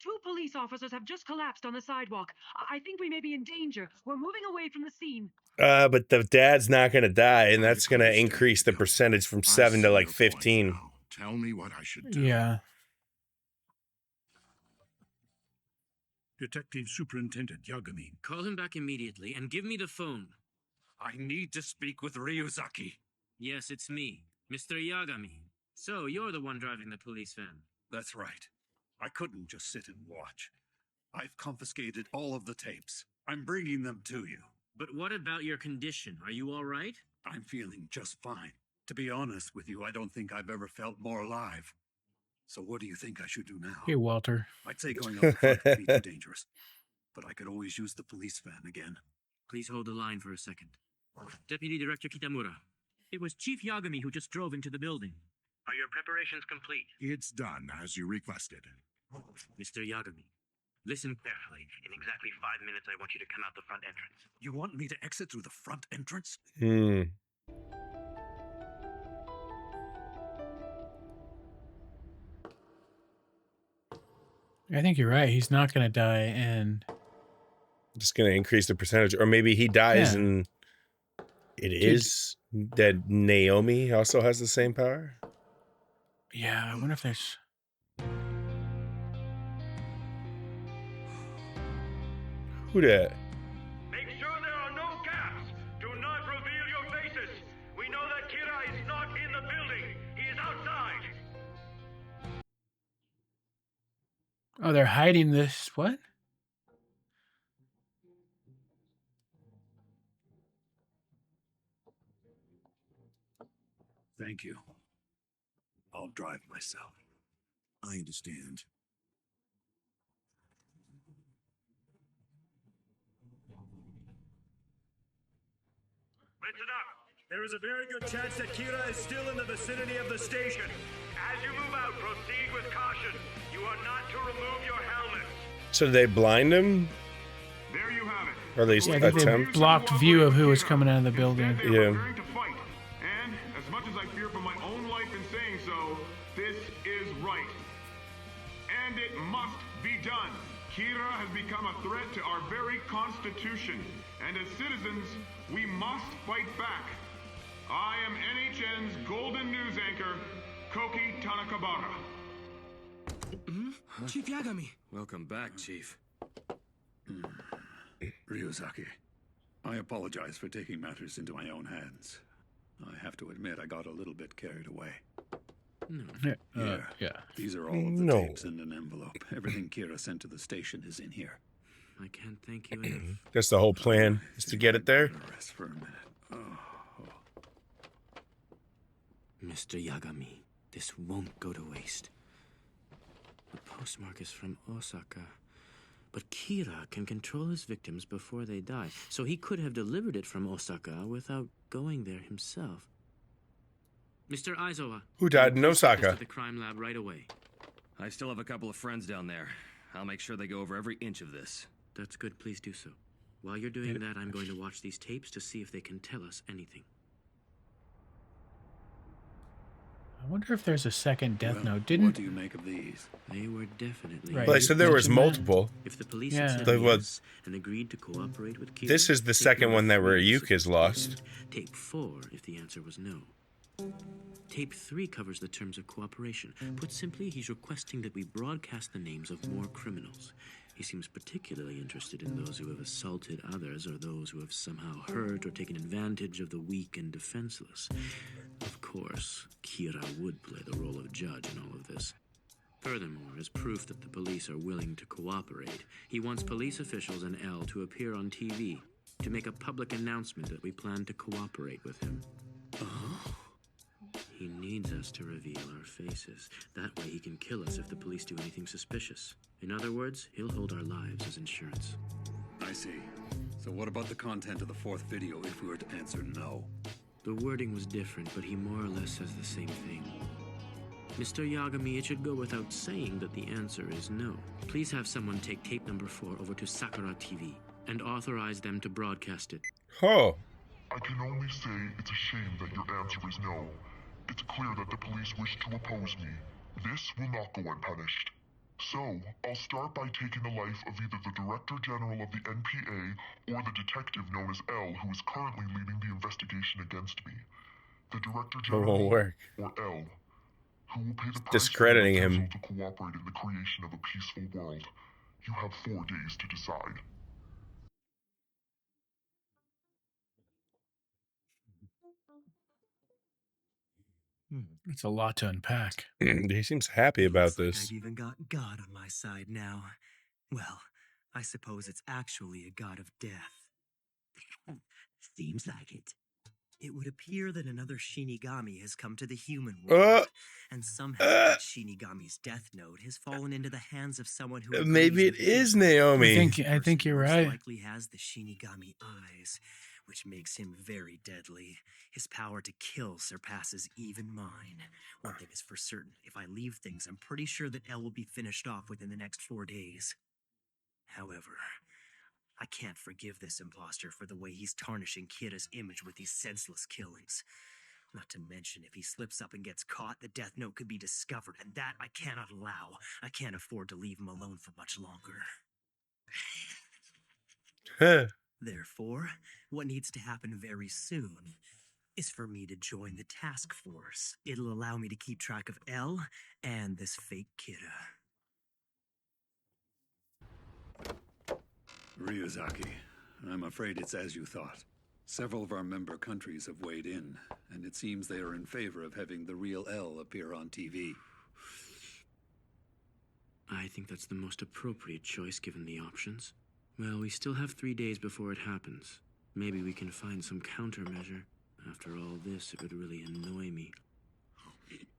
Speaker 21: 2 police officers have just collapsed on the sidewalk. I think we may be in danger. We're moving away from the scene.
Speaker 1: But the dad's not going to die, and that's going to increase the percentage from 7 to like 15.
Speaker 15: Tell me what I should do.
Speaker 2: Yeah.
Speaker 6: Detective Superintendent Yagami.
Speaker 4: Call him back immediately and give me the phone.
Speaker 6: I need to speak with Ryuzaki.
Speaker 4: Yes, it's me, Mr. Yagami. So, you're the one driving the police van.
Speaker 6: That's right. I couldn't just sit and watch. I've confiscated all of the tapes. I'm bringing them to you.
Speaker 4: But what about your condition? Are you all right?
Speaker 6: I'm feeling just fine. To be honest with you, I don't think I've ever felt more alive. So what do you think I should do now?
Speaker 2: Hey, Walter.
Speaker 6: I'd say going up the front would be too dangerous. But I could always use the police van again.
Speaker 4: Please hold the line for a second. Deputy Director Kitamura, it was Chief Yagami who just drove into the building. Are your preparations complete?
Speaker 15: It's done, as you requested.
Speaker 4: Mr. Yagami, listen carefully. In exactly 5 minutes, I want you to come out the front entrance.
Speaker 6: You want me to exit through the front entrance?
Speaker 2: I think you're right. He's not going to die, and
Speaker 1: Just going to increase the percentage. Or maybe he dies
Speaker 2: Yeah.
Speaker 1: and it is that Naomi also has the same power.
Speaker 2: yeah, I wonder if there's...
Speaker 1: Who that?
Speaker 7: Make sure there are no gaps. Do not reveal your faces. We know that Kira is not in the building. He is outside.
Speaker 2: Oh, they're hiding this. What?
Speaker 6: Thank you. I'll drive myself.
Speaker 15: I understand.
Speaker 7: Listen up. There is a very good chance that Kira is still in the vicinity of the station. As you move out, proceed with caution. You are not to remove your helmet.
Speaker 1: So did they blind him?
Speaker 20: There you have it.
Speaker 1: Or at least
Speaker 2: Yeah, I think they
Speaker 1: attempt?
Speaker 2: blocked view of who was coming out of the building.
Speaker 1: Yeah.
Speaker 20: Preparing to fight. And as much as I fear for my own life in saying so, this is right. And it must be done.
Speaker 18: Kira has become a threat to our very constitution, and as citizens, we must fight back. I am NHN's golden news anchor, Koki Tanakabara.
Speaker 16: Chief Yagami.
Speaker 5: Welcome back, Chief.
Speaker 6: Ryuzaki, I apologize for taking matters into my own hands. I have to admit I got a little bit carried away.
Speaker 4: No.
Speaker 2: Yeah.
Speaker 6: These are all of the tapes in an envelope. Everything Kira sent to the station is in here.
Speaker 4: I can't thank you enough.
Speaker 1: That's the whole plan, is to get it there.
Speaker 6: Rest for a minute.
Speaker 4: Mr. Yagami, this won't go to waste. The postmark is from Osaka. But Kira can control his victims before they die, so he could have delivered it from Osaka without going there himself. Mr. Aizawa.
Speaker 1: Who died in Osaka?
Speaker 4: At the crime lab right away.
Speaker 5: I still have a couple of friends down there. I'll make sure they go over every inch of this.
Speaker 4: That's good. Please do so. While you're doing that, I'm going to watch these tapes to see if they can tell us anything.
Speaker 2: I wonder if there's a second Death Note.
Speaker 6: What
Speaker 2: Didn't
Speaker 6: do you make of these?
Speaker 4: They were definitely.
Speaker 2: Right.
Speaker 1: Well, I said there was multiple.
Speaker 4: If the police
Speaker 2: Yeah.
Speaker 4: had said
Speaker 1: They was-
Speaker 4: yes and agreed to cooperate with Kira,
Speaker 1: This is the
Speaker 4: tape
Speaker 1: second
Speaker 4: number
Speaker 1: one that
Speaker 4: 3
Speaker 1: Ryuka's lost.
Speaker 4: Tape 4 if the answer was no. Tape 3 covers the terms of cooperation. Put simply, he's requesting that we broadcast the names of more criminals. He seems particularly interested in those who have assaulted others or those who have somehow hurt or taken advantage of the weak and defenseless. Of course, Kira would play the role of judge in all of this. Furthermore, as proof that the police are willing to cooperate, he wants police officials and L to appear on TV to make a public announcement that we plan to cooperate with him. He needs us to reveal our faces. That way he can kill us if the police do anything suspicious. In other words, he'll hold our lives as insurance.
Speaker 6: I see. So what about the content of the fourth video if we were to answer no?
Speaker 4: The wording was different, but he more or less says the same thing. Mr. Yagami, it should go without saying that the answer is no. Please have someone take tape number 4 over to Sakura TV and authorize them to broadcast it.
Speaker 1: Oh.
Speaker 20: I can only say it's a shame that your answer is no. It's clear that the police wish to oppose me. This will not go unpunished. So, I'll start by taking the life of either the Director General of the NPA or the detective known as L, who is currently leading the investigation against me. The Director
Speaker 1: It won't
Speaker 20: General,
Speaker 1: work.
Speaker 20: or L, who will pay the price
Speaker 1: Discrediting
Speaker 20: for the
Speaker 1: him.
Speaker 20: refusal to cooperate in the creation of a peaceful world. You have 4 days to decide.
Speaker 2: It's a lot to unpack.
Speaker 1: He seems happy about this.
Speaker 3: I've even got God on my side now. Well, I suppose it's actually a god of death. Seems like it. It would appear that another Shinigami has come to the human world, and somehow that Shinigami's death note has fallen into the hands of someone who
Speaker 1: Maybe it is Naomi.
Speaker 2: I think you're right.
Speaker 3: likely has the Shinigami eyes, which makes him very deadly. His power to kill surpasses even mine. One thing is for certain, if I leave things, I'm pretty sure that L will be finished off within the next 4 days. However, I can't forgive this imposter for the way he's tarnishing Kira's image with these senseless killings. Not to mention, if he slips up and gets caught, the death note could be discovered, and that I cannot allow. I can't afford to leave him alone for much longer. Therefore, what needs to happen very soon is for me to join the task force. It'll allow me to keep track of L and this fake Kira.
Speaker 6: Ryuzaki, I'm afraid it's as you thought. Several of our member countries have weighed in, and it seems they are in favor of having the real L appear on TV.
Speaker 4: I think that's the most appropriate choice given the options. Well, we still have 3 days before it happens. Maybe we can find some countermeasure. After all this, it would really annoy me.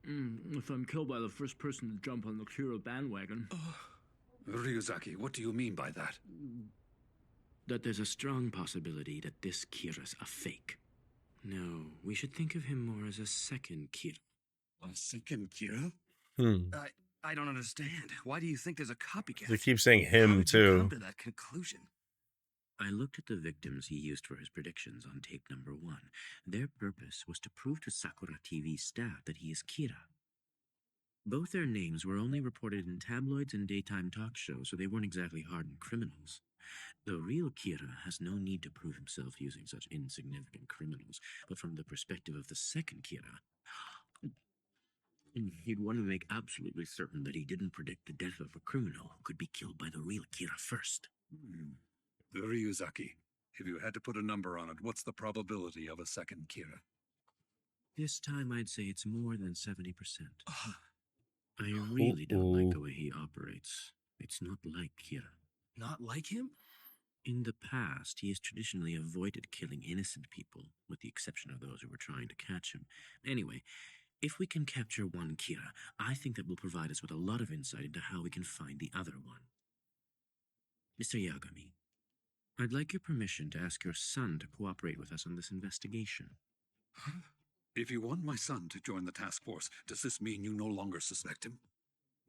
Speaker 4: If I'm killed by the first person to jump on the Kira bandwagon.
Speaker 6: Ryuzaki, what do you mean by that?
Speaker 4: That there's a strong possibility that this Kira's a fake. No, we should think of him more as a second Kira.
Speaker 6: A second Kira?
Speaker 5: I don't understand. Why do you think there's a copycat?
Speaker 1: They keep saying him, too.
Speaker 5: Come to that conclusion.
Speaker 4: I looked at the victims he used for his predictions on tape number 1. Their purpose was to prove to Sakura TV staff that he is Kira. Both their names were only reported in tabloids and daytime talk shows, so they weren't exactly hardened criminals. The real Kira has no need to prove himself using such insignificant criminals, but from the perspective of the second Kira, he'd want to make absolutely certain that he didn't predict the death of a criminal who could be killed by the real Kira first.
Speaker 6: Ryuzaki, if you had to put a number on it, what's the probability of a second Kira?
Speaker 4: This time I'd say it's more than 70%. I really don't like the way he operates. It's not like Kira.
Speaker 16: Not like him?
Speaker 4: In the past, he has traditionally avoided killing innocent people, with the exception of those who were trying to catch him. Anyway, if we can capture one Kira, I think that will provide us with a lot of insight into how we can find the other one. Mr. Yagami, I'd like your permission to ask your son to cooperate with us on this investigation.
Speaker 6: If you want my son to join the task force, does this mean you no longer suspect him?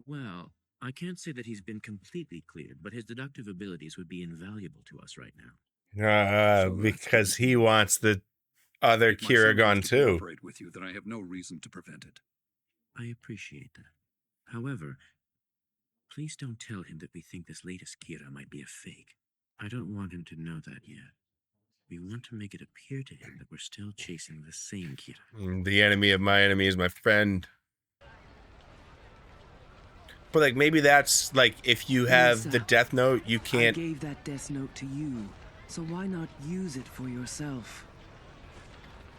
Speaker 4: Well, I can't say that he's been completely cleared, but his deductive abilities would be invaluable to us right now.
Speaker 1: Because he wants the other Kira gone too.
Speaker 6: Cooperate with you, then I have no reason to prevent it.
Speaker 4: I appreciate that. However, please don't tell him that we think this latest Kira might be a fake. I don't want him to know that yet. We want to make it appear to him that we're still chasing the same Kira.
Speaker 1: The enemy of my enemy is my friend. But like maybe that's like if you have the Death Note, you can't.
Speaker 3: I gave that Death Note to you, so why not use it for yourself?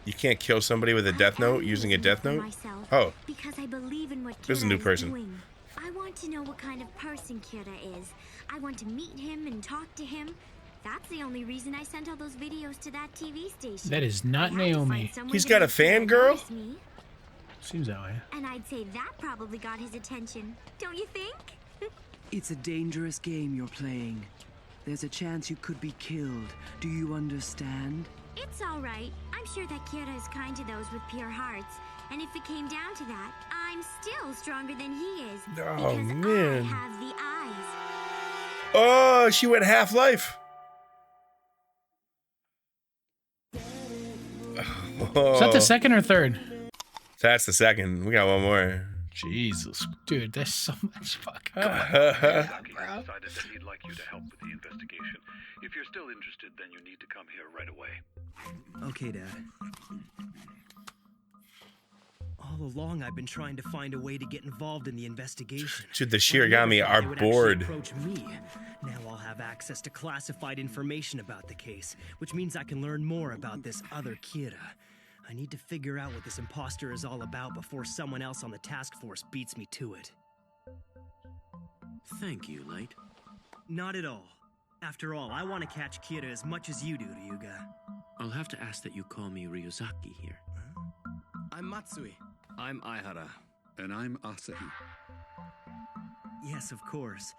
Speaker 1: You can't kill somebody with a Death Note using a Death Note? Oh.
Speaker 13: Because I believe in what
Speaker 1: There's a
Speaker 13: Kira
Speaker 1: new
Speaker 13: is
Speaker 1: person.
Speaker 13: doing. I want to know what kind of person Kira is. I want to meet him and talk to him. That's the only reason I sent all those videos to that TV station.
Speaker 2: That is not Naomi.
Speaker 1: He's got a fangirl?
Speaker 2: Seems that way.
Speaker 13: And I'd say that probably got his attention. Don't you think?
Speaker 3: It's a dangerous game you're playing. There's a chance you could be killed. Do you understand?
Speaker 13: It's all right. I'm sure that Kira is kind to those with pure hearts. And if it came down to that, I'm still stronger than he is.
Speaker 1: Oh,
Speaker 13: because
Speaker 1: man.
Speaker 13: I have the eyes.
Speaker 1: Oh, she went Half-Life.
Speaker 2: Is that the second or third?
Speaker 1: That's the second. We got one more.
Speaker 2: Jesus. Dude, there's so much fucking
Speaker 7: Ryuzaki decided that he'd like you to help with the investigation. If you're still interested, then you need to come here right away.
Speaker 3: Okay, Dad. All along, I've been trying to find a way to get involved in the investigation.
Speaker 1: Dude, the Shirogami are bored.
Speaker 3: Approach me. Now I'll have access to classified information about the case, which means I can learn more about this other Kira. I need to figure out what this imposter is all about before someone else on the task force beats me to it.
Speaker 4: Thank you, Light.
Speaker 3: Not at all. After all, I want to catch Kira as much as you do, Ryuga.
Speaker 4: I'll have to ask that you call me Ryuzaki here.
Speaker 16: I'm Matsui.
Speaker 5: I'm Aihara.
Speaker 6: And I'm Asahi.
Speaker 3: Yes, of course.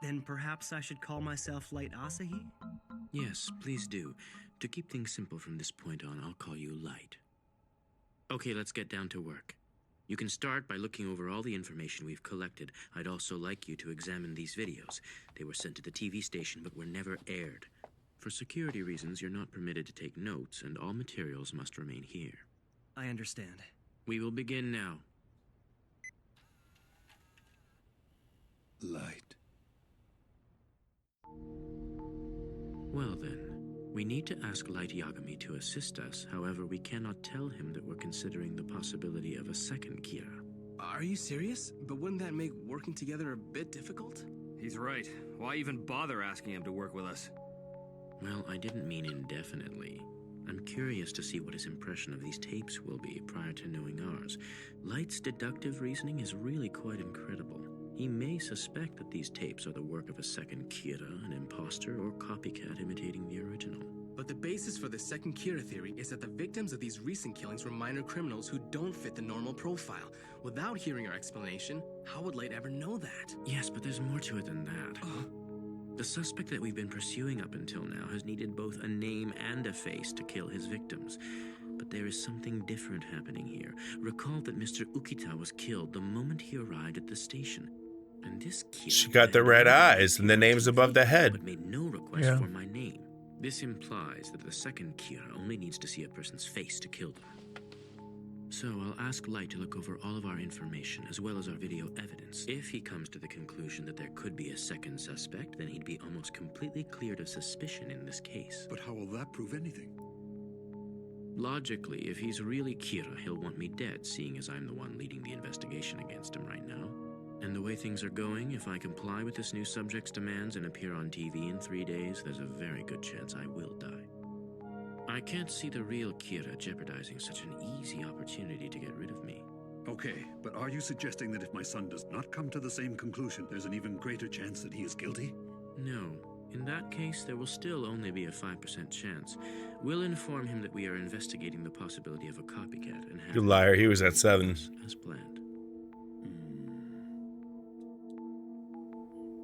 Speaker 3: Then perhaps I should call myself Light Asahi?
Speaker 4: Yes, please do. To keep things simple from this point on, I'll call you Light. Okay, let's get down to work. You can start by looking over all the information we've collected. I'd also like you to examine these videos. They were sent to the TV station but were never aired. For security reasons, you're not permitted to take notes, and all materials must remain here.
Speaker 3: I understand.
Speaker 4: We will begin now.
Speaker 6: Light.
Speaker 4: Well then, we need to ask Light Yagami to assist us. However, we cannot tell him that we're considering the possibility of a second Kira.
Speaker 16: Are you serious? But wouldn't that make working together a bit difficult?
Speaker 5: He's right. Why even bother asking him to work with us?
Speaker 4: Well, I didn't mean indefinitely. I'm curious to see what his impression of these tapes will be prior to knowing ours. Light's deductive reasoning is really quite incredible. He may suspect that these tapes are the work of a second Kira, an imposter, or copycat imitating the original.
Speaker 16: But the basis for the second Kira theory is that the victims of these recent killings were minor criminals who don't fit the normal profile. Without hearing our explanation, how would Light ever know that?
Speaker 4: Yes, but there's more to it than that. The suspect that we've been pursuing up until now has needed both a name and a face to kill his victims. But there is something different happening here. Recall that Mr. Ukita was killed the moment he arrived at the station. And this Kira
Speaker 1: She got the red eyes and the name's above the head.
Speaker 4: but made no request for my name. This implies that the second Kira only needs to see a person's face to kill them. So I'll ask Light to look over all of our information as well as our video evidence. If he comes to the conclusion that there could be a second suspect, then he'd be almost completely cleared of suspicion in this case.
Speaker 6: But how will that prove anything?
Speaker 4: Logically, if he's really Kira, he'll want me dead, seeing as I'm the one leading the investigation against him right now. And the way things are going, if I comply with this new subject's demands and appear on TV in 3 days, there's a very good chance I will die. I can't see the real Kira jeopardizing such an easy opportunity to get rid of me.
Speaker 6: Okay, but are you suggesting that if my son does not come to the same conclusion, there's an even greater chance that he is guilty?
Speaker 4: No. In that case, there will still only be a 5% chance. We'll inform him that we are investigating the possibility of a copycat and have
Speaker 1: You liar, he was at 7.
Speaker 4: as planned.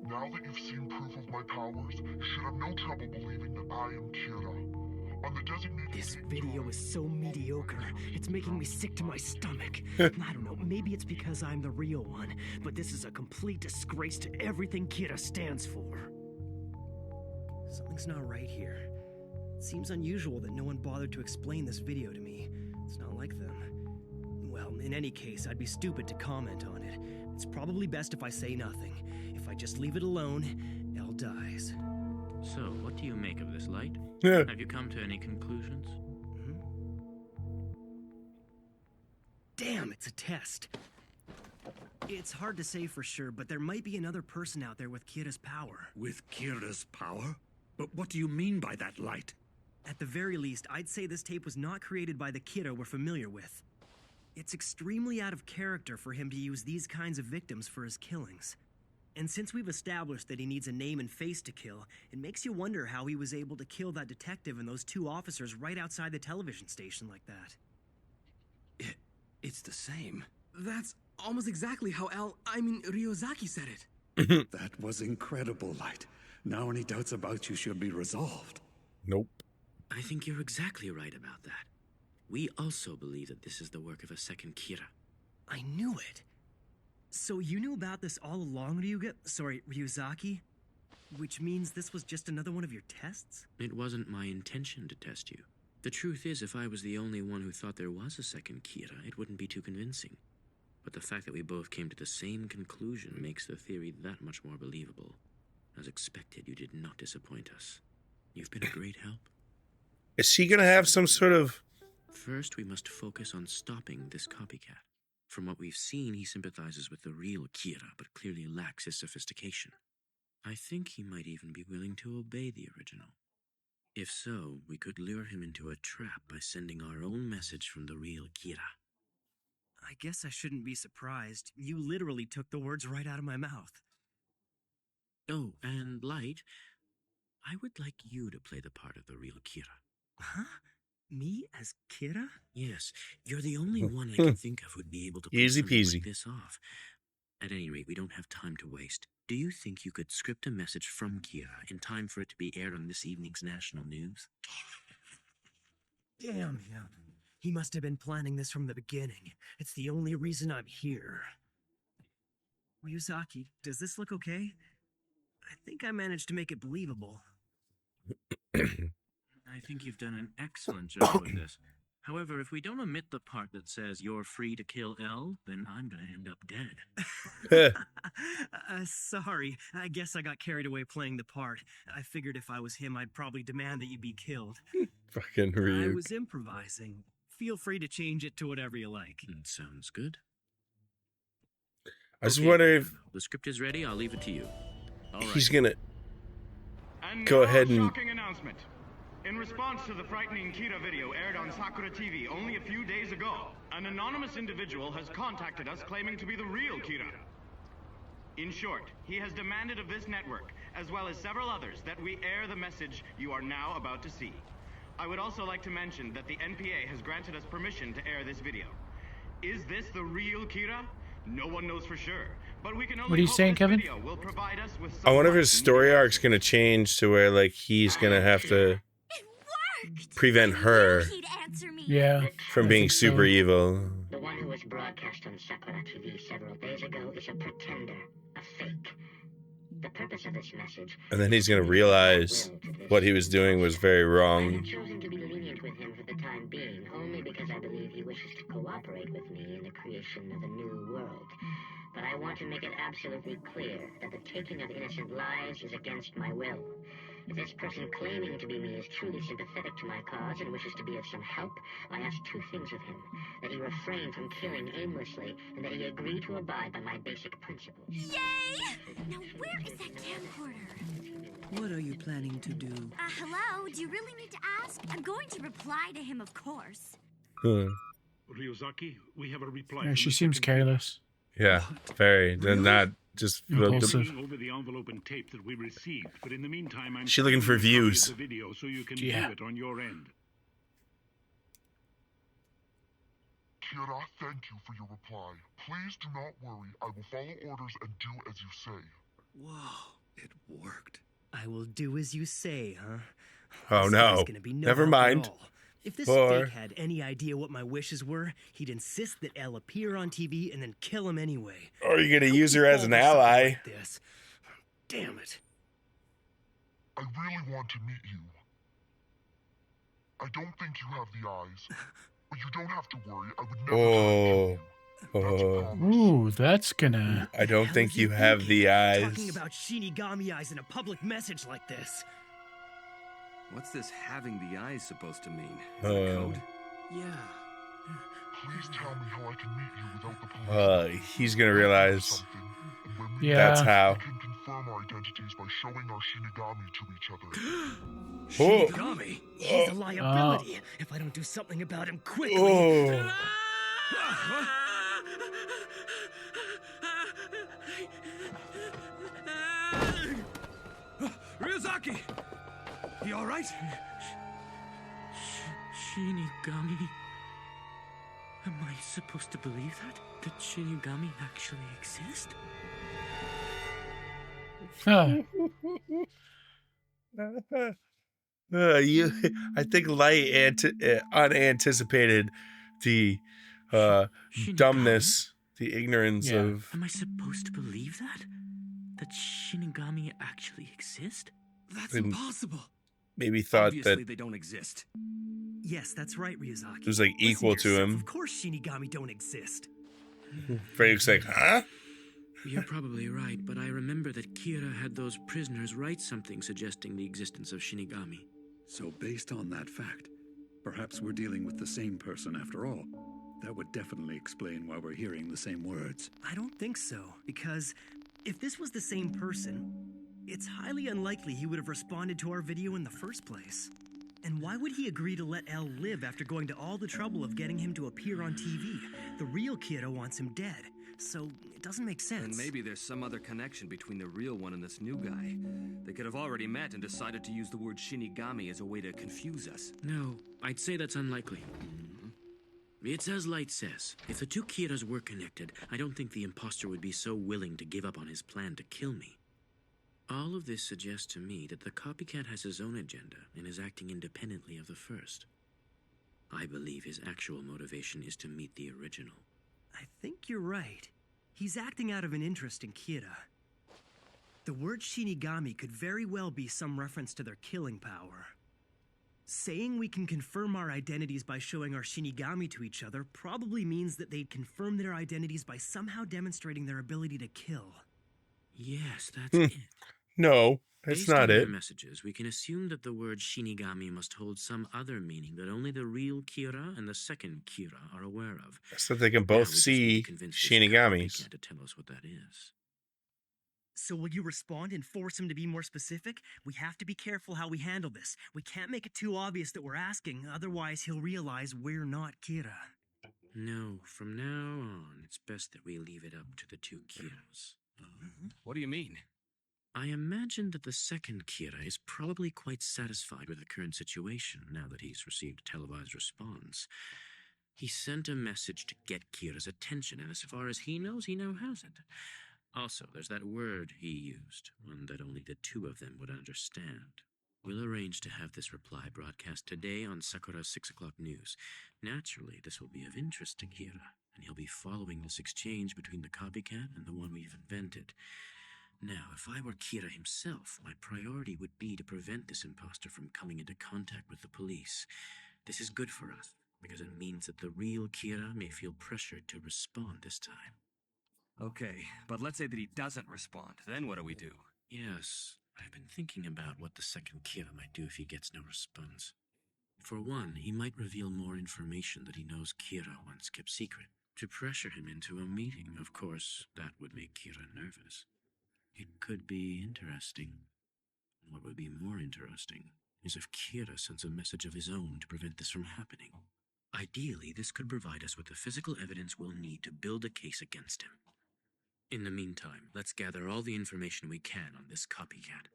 Speaker 20: Now that you've seen proof of my powers, you should have no trouble believing that I am Kira. On the designated
Speaker 3: This video is so mediocre. It's making me sick to my stomach. I don't know, maybe it's because I'm the real one, but this is a complete disgrace to everything Kira stands for. Something's not right here. It seems unusual that no one bothered to explain this video to me. It's not like them. Well, in any case, I'd be stupid to comment on it. It's probably best if I say nothing. If I just leave it alone, Elle dies.
Speaker 4: So, what do you make of this, Light?
Speaker 1: Yeah.
Speaker 4: Have you come to any conclusions?
Speaker 3: Damn, it's a test. It's hard to say for sure, but there might be another person out there with Kira's power.
Speaker 6: With Kira's power? But what do you mean by that, Light?
Speaker 3: At the very least, I'd say this tape was not created by the Kira we're familiar with. It's extremely out of character for him to use these kinds of victims for his killings. And since we've established that he needs a name and face to kill, it makes you wonder how he was able to kill that detective and those 2 officers right outside the television station like that.
Speaker 16: It's the same. That's almost exactly how Ryozaki said it.
Speaker 6: That was incredible, Light. Now any doubts about you should be resolved.
Speaker 1: Nope.
Speaker 4: I think you're exactly right about that. We also believe that this is the work of a second Kira.
Speaker 3: I knew it. So you knew about this all along, Ryozaki? Which means this was just another one of your tests?
Speaker 4: It wasn't my intention to test you. The truth is, if I was the only one who thought there was a second Kira, it wouldn't be too convincing. But the fact that we both came to the same conclusion makes the theory that much more believable. As expected, you did not disappoint us. You've been a great help.
Speaker 1: Is she gonna have some sort of...
Speaker 4: First, we must focus on stopping this copycat. From what we've seen, he sympathizes with the real Kira, but clearly lacks his sophistication. I think he might even be willing to obey the original. If so, we could lure him into a trap by sending our own message from the real Kira.
Speaker 3: I guess I shouldn't be surprised. You literally took the words right out of my mouth.
Speaker 4: Oh, and Light, I would like you to play the part of the real Kira.
Speaker 3: Huh? Me as Kira?
Speaker 4: Yes, you're the only one I can think of who'd be able to pull
Speaker 1: Easy
Speaker 4: something
Speaker 1: peasy.
Speaker 4: like this off. At any rate, we don't have time to waste. Do you think you could script a message from Kira in time for it to be aired on this evening's national news?
Speaker 3: Damn him. He must have been planning this from the beginning. It's the only reason I'm here. Ryozaki, does this look okay? I think I managed to make it believable.
Speaker 4: I think you've done an excellent job with this. However, if we don't omit the part that says you're free to kill Elle, then I'm gonna end up dead.
Speaker 3: Sorry, I guess I got carried away playing the part. I figured if I was him, I'd probably demand that you be killed.
Speaker 1: Fucking
Speaker 3: I
Speaker 1: Ryuk.
Speaker 3: was improvising. Feel free to change it to whatever you like.
Speaker 4: Sounds good.
Speaker 1: I just wonder if
Speaker 4: The script is ready, I'll leave it to you. All right.
Speaker 1: he's gonna
Speaker 7: And
Speaker 1: go
Speaker 7: now,
Speaker 1: ahead and...
Speaker 7: shocking announcement. In response to the frightening Kira video aired on Sakura TV only a few days ago, an anonymous individual has contacted us claiming to be the real Kira. In short, he has demanded of this network, as well as several others, that we air the message you are now about to see. I would also like to mention that the NPA has granted us permission to air this video. Is this the real Kira? No one knows for sure, but we can only
Speaker 2: What are you
Speaker 7: hope
Speaker 2: saying,
Speaker 7: this
Speaker 2: Kevin?
Speaker 7: video will provide us with
Speaker 1: I wonder if
Speaker 7: some
Speaker 1: his story arc's gonna change to where, like, he's gonna have to prevent her
Speaker 2: Yeah.
Speaker 1: from being super evil.
Speaker 8: The one who was broadcast on Sakura TV several days ago is a pretender, a fake. The purpose of this message...
Speaker 1: And then he's gonna realize what he was doing was very
Speaker 8: I
Speaker 1: wrong.
Speaker 8: have chosen to be lenient with him for the time being, only because I believe he wishes to cooperate creation of the new world. But I want to make it absolutely clear that the taking of innocent lives is against my will. If this person claiming to be me is truly sympathetic to my cause and wishes to be of some help, I ask two things of him. That he refrain from killing aimlessly, and that he agree to abide by my basic principles.
Speaker 13: Yay! Now where is that camcorder?
Speaker 3: What are you planning to do?
Speaker 13: Hello? Do you really need to ask? I'm going to reply to him, of course.
Speaker 17: Ryuzaki, we have a reply.
Speaker 2: Yeah, she seems careless.
Speaker 1: Yeah, very. They're not just
Speaker 2: impulsive.
Speaker 17: Over the envelope and tape that we received, but in the meantime, I'm
Speaker 1: She looking for views.
Speaker 17: the video so you can
Speaker 2: Yeah.
Speaker 17: view it on your end.
Speaker 20: Kira, thank you for your reply. Please do not worry. I will follow orders and do as you say.
Speaker 3: Whoa, it worked. I will do as you say, huh?
Speaker 1: Oh
Speaker 3: This
Speaker 1: no.
Speaker 3: guy's gonna be no
Speaker 1: Never
Speaker 3: help at
Speaker 1: mind.
Speaker 3: all. If this
Speaker 1: Or-
Speaker 3: fake had any idea what my wishes were, he'd insist that Elle appear on TV and then kill him anyway.
Speaker 1: Or you're gonna
Speaker 3: How
Speaker 1: use
Speaker 3: could
Speaker 1: her
Speaker 3: he
Speaker 1: as an
Speaker 3: fall for something
Speaker 1: ally.
Speaker 3: like this? Damn it.
Speaker 20: I really want to meet you. I don't think you have the eyes, but you don't have to worry. I would never
Speaker 1: Oh. Oh.
Speaker 2: Ooh, that's gonna.
Speaker 1: I don't think you have the eyes.
Speaker 3: Talking about Shinigami eyes in a public message like this.
Speaker 5: What's this having the eyes supposed to mean? Is it a code?
Speaker 3: Yeah.
Speaker 20: Please tell me how I can meet you without the police.
Speaker 1: He's gonna realize
Speaker 2: Yeah.
Speaker 1: that's how.
Speaker 20: We can confirm our identities by showing our Shinigami to each other.
Speaker 1: Oh.
Speaker 3: Shinigami? He's a liability. If I don't do something about him quickly.
Speaker 1: Oh.
Speaker 5: Ryuzaki! You alright?
Speaker 4: Shinigami? Am I supposed to believe that? That Shinigami actually exist?
Speaker 2: Huh.
Speaker 1: I think Light unanticipated the dumbness, the ignorance
Speaker 2: Yeah.
Speaker 1: of.
Speaker 4: Am I supposed to believe that? That Shinigami actually exist?
Speaker 5: That's
Speaker 1: And-
Speaker 5: impossible.
Speaker 1: Maybe thought
Speaker 5: Obviously,
Speaker 1: that
Speaker 5: they don't exist.
Speaker 3: Yes, that's right, Ryuzaki.
Speaker 1: it was like
Speaker 3: Listen
Speaker 1: equal to
Speaker 3: yourself.
Speaker 1: him.
Speaker 3: Of course Shinigami don't exist.
Speaker 1: Frank's like, huh?
Speaker 4: You're probably right, but I remember that Kira had those prisoners write something suggesting the existence of Shinigami.
Speaker 6: So based on that fact, perhaps we're dealing with the same person after all. That would definitely explain why we're hearing the same words.
Speaker 3: I don't think so, because if this was the same person, it's highly unlikely he would have responded to our video in the first place. And why would he agree to let Elle live after going to all the trouble of getting him to appear on TV? The real Kira wants him dead, so it doesn't make sense.
Speaker 5: And maybe there's some other connection between the real one and this new guy. They could have already met and decided to use the word Shinigami as a way to confuse us.
Speaker 4: No, I'd say that's unlikely. It's as Light says. If the two Kiras were connected, I don't think the imposter would be so willing to give up on his plan to kill me. All of this suggests to me that the copycat has his own agenda and is acting independently of the first. I believe his actual motivation is to meet the original.
Speaker 3: I think you're right. He's acting out of an interest in Kira. The word Shinigami could very well be some reference to their killing power. Saying we can confirm our identities by showing our Shinigami to each other probably means that they'd confirm their identities by somehow demonstrating their ability to kill.
Speaker 4: Yes, that's it.
Speaker 1: No, that's
Speaker 4: Based
Speaker 1: not
Speaker 4: on their
Speaker 1: it.
Speaker 4: messages, we can assume that the word Shinigami must hold some other meaning that only the real Kira and the second Kira are aware of.
Speaker 1: So they can
Speaker 4: Now
Speaker 1: both
Speaker 4: we just
Speaker 1: see
Speaker 4: need to convince this
Speaker 1: Shinigamis.
Speaker 4: copycat to tell us what that is.
Speaker 3: So will you respond and force him to be more specific? We have to be careful how we handle this. We can't make it too obvious that we're asking, otherwise he'll realize we're not Kira.
Speaker 4: No, from now on, it's best that we leave it up to the two Kiras.
Speaker 5: What do you mean?
Speaker 4: I imagine that the second Kira is probably quite satisfied with the current situation now that he's received a televised response. He sent a message to get Kira's attention, and as far as he knows, he now has it. Also, there's that word he used, one that only the two of them would understand. We'll arrange to have this reply broadcast today on Sakura's 6 o'clock news. Naturally, this will be of interest to Kira, and he'll be following this exchange between the copycat and the one we've invented. Now, if I were Kira himself, my priority would be to prevent this imposter from coming into contact with the police. This is good for us. because it means that the real Kira may feel pressured to respond this time.
Speaker 5: Okay, but let's say that he doesn't respond. Then what do we do?
Speaker 4: Yes, I've been thinking about what the second Kira might do if he gets no response. For one, he might reveal more information that he knows Kira once kept secret. To pressure him into a meeting, of course, that would make Kira nervous. It could be interesting. What would be more interesting is if Kira sends a message of his own to prevent this from happening. Ideally, this could provide us with the physical evidence we'll need to build a case against him. In the meantime, let's gather all the information we can on this copycat.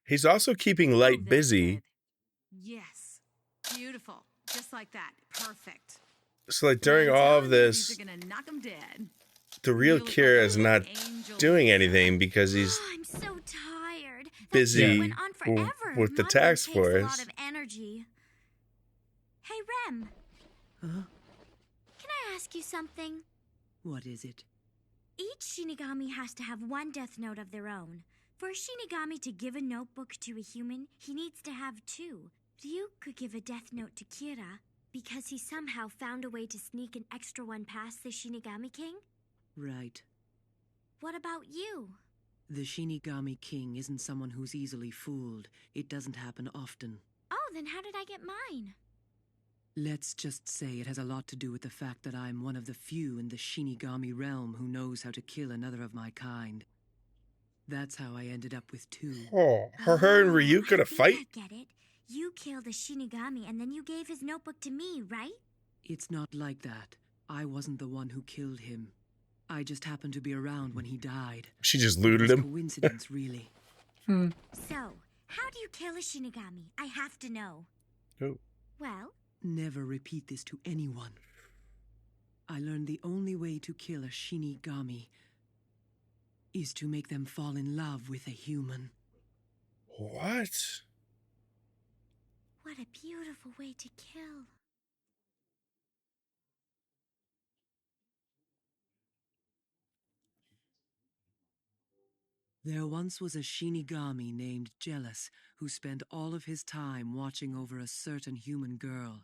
Speaker 1: He's also keeping Light busy.
Speaker 12: Yes. Beautiful. Just like that. Perfect.
Speaker 1: So, like, during all of this,
Speaker 12: These are gonna knock him dead.
Speaker 1: the real Kira is not doing anything because he's
Speaker 13: I'm so tired. That
Speaker 1: busy
Speaker 13: shit went on forever.
Speaker 1: with the
Speaker 13: Modeling
Speaker 1: task
Speaker 13: takes a lot
Speaker 1: force.
Speaker 13: of energy. Hey, Rem.
Speaker 3: Huh?
Speaker 13: Can I ask you something?
Speaker 3: What is it?
Speaker 13: Each Shinigami has to have one death note of their own. For a Shinigami to give a notebook to a human, he needs to have two. Ryu could give a death note to Kira because he somehow found a way to sneak an extra one past the Shinigami King?
Speaker 3: Right.
Speaker 13: What about you?
Speaker 3: The Shinigami King isn't someone who's easily fooled. It doesn't happen often.
Speaker 13: Oh, then how did I get mine?
Speaker 3: Let's just say it has a lot to do with the fact that I'm one of the few in the Shinigami realm who knows how to kill another of my kind. That's how I ended up with two.
Speaker 1: Oh, her and Ryu could have fight.
Speaker 13: I get it. You killed a Shinigami and then you gave his notebook to me, right?
Speaker 3: It's not like that. I wasn't the one who killed him. I just happened to be around when he died.
Speaker 1: She just looted him.
Speaker 3: Coincidence, really.
Speaker 13: So, how do you kill a Shinigami? I have to know.
Speaker 1: Oh.
Speaker 13: Well?
Speaker 3: Never repeat this to anyone. I learned the only way to kill a Shinigami is to make them fall in love with a human.
Speaker 1: What?
Speaker 13: What a beautiful way to kill.
Speaker 3: There once was a Shinigami named Jealous who spent all of his time watching over a certain human girl.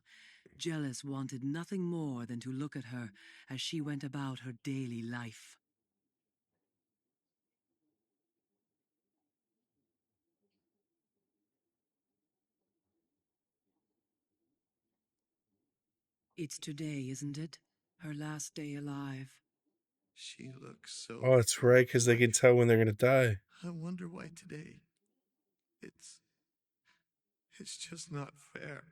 Speaker 3: Jealous wanted nothing more than to look at her as she went about her daily life. It's today, isn't it? Her last day alive.
Speaker 15: She looks so...
Speaker 1: Oh, that's right, because they can tell when they're going to die.
Speaker 15: I wonder why today. It's just not fair.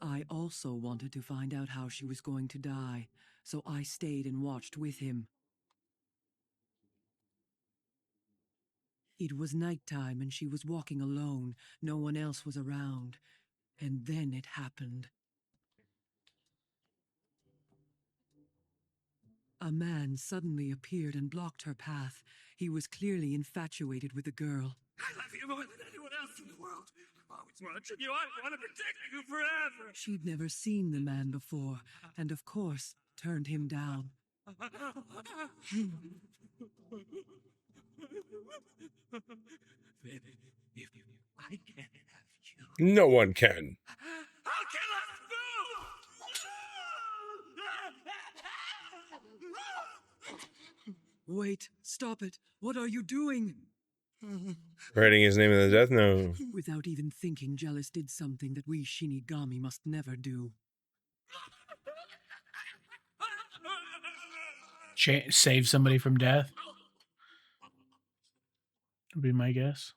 Speaker 3: I also wanted to find out how she was going to die, so I stayed and watched with him. It was nighttime and she was walking alone. No one else was around. And then it happened. A man suddenly appeared and blocked her path. He was clearly infatuated with the girl.
Speaker 5: I love you more than anyone else in the world. I'm always watching you. I want to protect you forever.
Speaker 3: She'd never seen the man before, and of course, turned him down.
Speaker 5: Baby, if I can't have you,
Speaker 1: No one can.
Speaker 5: how can us move?
Speaker 3: Wait, stop it. What are you doing?
Speaker 1: Writing his name in the death note.
Speaker 3: Without even thinking, Jealous did something that we Shinigami must never do.
Speaker 2: Save somebody from death would be my guess.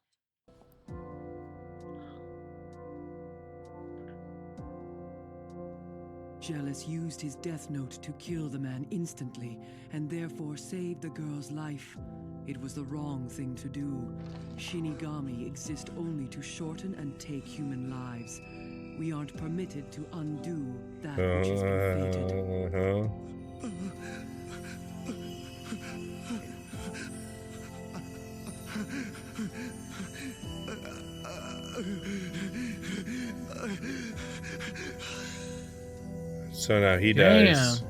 Speaker 3: Jealous used his death note to kill the man instantly, and therefore saved the girl's life. It was the wrong thing to do. Shinigami exist only to shorten and take human lives. We aren't permitted to undo that which has been fated.
Speaker 1: So now he dies.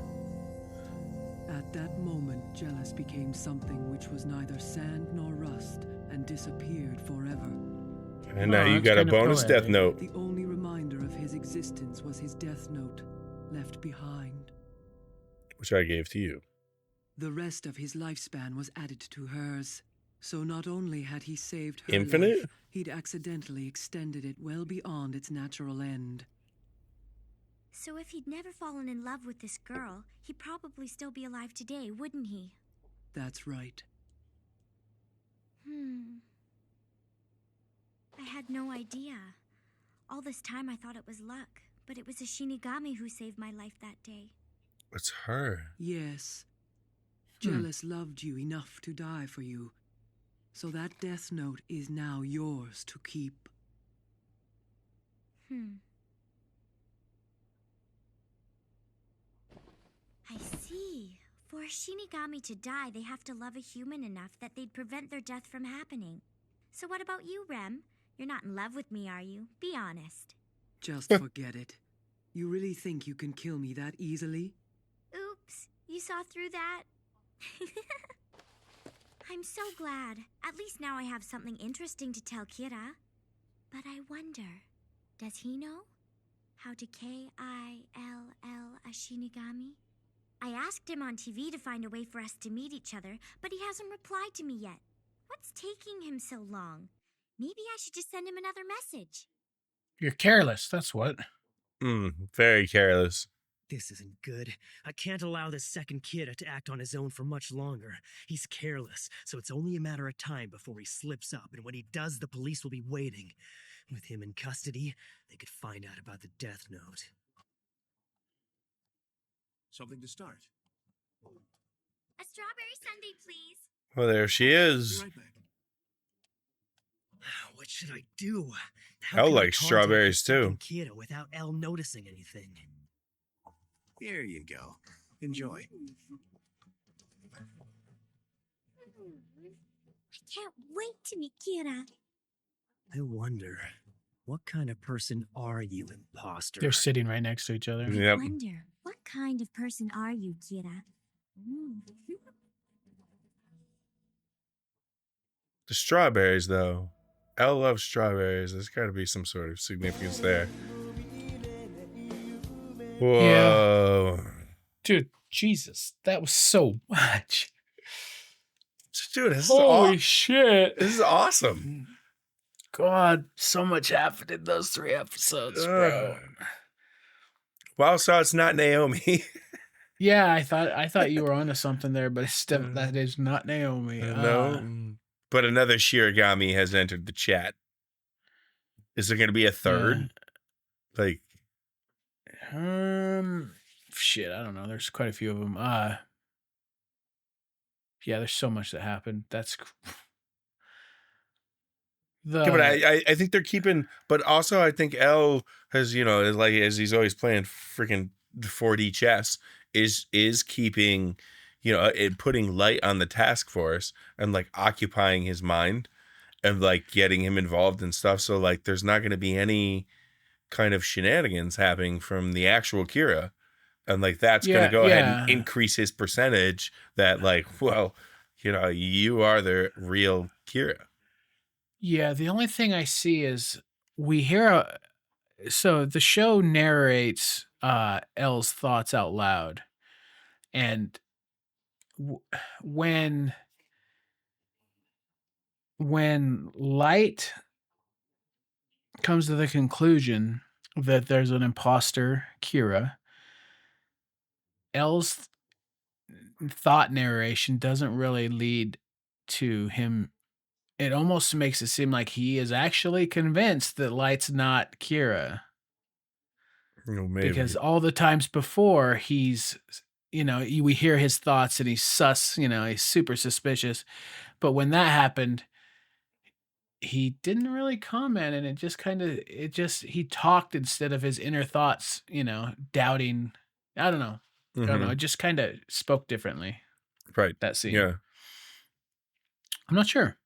Speaker 3: At that moment, Jealous became something which was neither sand nor
Speaker 1: And now you got a bonus death note.
Speaker 9: The only reminder of his existence was his death note, left behind.
Speaker 1: Which I gave to you.
Speaker 9: The rest of his lifespan was added to hers. So not only had he saved her
Speaker 1: Infinite?
Speaker 9: life, he'd accidentally extended it well beyond its natural end.
Speaker 13: So if he'd never fallen in love with this girl, he'd probably still be alive today, wouldn't he?
Speaker 9: That's right.
Speaker 13: I had no idea. All this time I thought it was luck, but it was a Shinigami who saved my life that day.
Speaker 1: It's her.
Speaker 9: Yes. Jealous loved you enough to die for you. So that death note is now yours to keep.
Speaker 13: I see. For a Shinigami to die, they have to love a human enough that they'd prevent their death from happening. So what about you, Rem? You're not in love with me, are you? Be honest.
Speaker 9: Just forget it. You really think you can kill me that easily?
Speaker 13: Oops, you saw through that? I'm so glad. At least now I have something interesting to tell Kira. But I wonder, does he know how to Kill a Shinigami? I asked him on TV to find a way for us to meet each other, but he hasn't replied to me yet. What's taking him so long? Maybe I should just send him another message.
Speaker 2: You're careless, that's what.
Speaker 1: Very careless.
Speaker 3: This isn't good. I can't allow this second Kira to act on his own for much longer. He's careless, so it's only a matter of time before he slips up, and when he does, the police will be waiting. With him in custody, they could find out about the death note.
Speaker 15: Something to start.
Speaker 13: A strawberry sundae, please.
Speaker 1: Well, there she is.
Speaker 3: What should I do?
Speaker 1: Elle likes strawberries too.
Speaker 3: Kira without Elle noticing anything.
Speaker 15: Here you go. Enjoy.
Speaker 13: I can't wait to meet Kira.
Speaker 3: I wonder, what kind of person are you, imposter?
Speaker 2: They're sitting right next to each other.
Speaker 13: I wonder, what kind of person are you, Kira?
Speaker 1: The strawberries, though. Elle loves strawberries. There's got to be some sort of significance there. Whoa.
Speaker 2: Yeah. Dude, Jesus, that was so much.
Speaker 1: Dude, this
Speaker 2: Holy
Speaker 1: is
Speaker 2: shit.
Speaker 1: This is awesome.
Speaker 2: God, so much happened in those 3 episodes, bro.
Speaker 1: Well, so it's not Naomi.
Speaker 2: Yeah, I thought you were onto something there, but that is not Naomi.
Speaker 1: No. But another Shiragami has entered the chat. Is there going to be a third? Like,
Speaker 2: shit, I don't know. There's quite a few of them. Yeah, there's so much that happened. That's
Speaker 1: yeah, but I think they're keeping, but also I think Elle has, like as he's always playing freaking 4D chess, is keeping, putting light on the task force and like occupying his mind and like getting him involved in stuff. So like, there's not going to be any kind of shenanigans happening from the actual Kira. And like, that's going to go ahead and increase his percentage that like, well, you are the real Kira.
Speaker 2: Yeah, the only thing I see is we hear so the show narrates Elle's thoughts out loud, and when Light comes to the conclusion that there's an imposter Kira, Elle's thought narration doesn't really lead to him. It almost makes it seem like he is actually convinced that Light's not Kira.
Speaker 1: Maybe.
Speaker 2: Because all the times before he's, we hear his thoughts and he's sus, he's super suspicious. But when that happened, he didn't really comment, and he talked instead of his inner thoughts, doubting. I don't know. I don't know. It just kind of spoke differently.
Speaker 1: Right.
Speaker 2: That scene.
Speaker 1: Yeah.
Speaker 2: I'm not sure.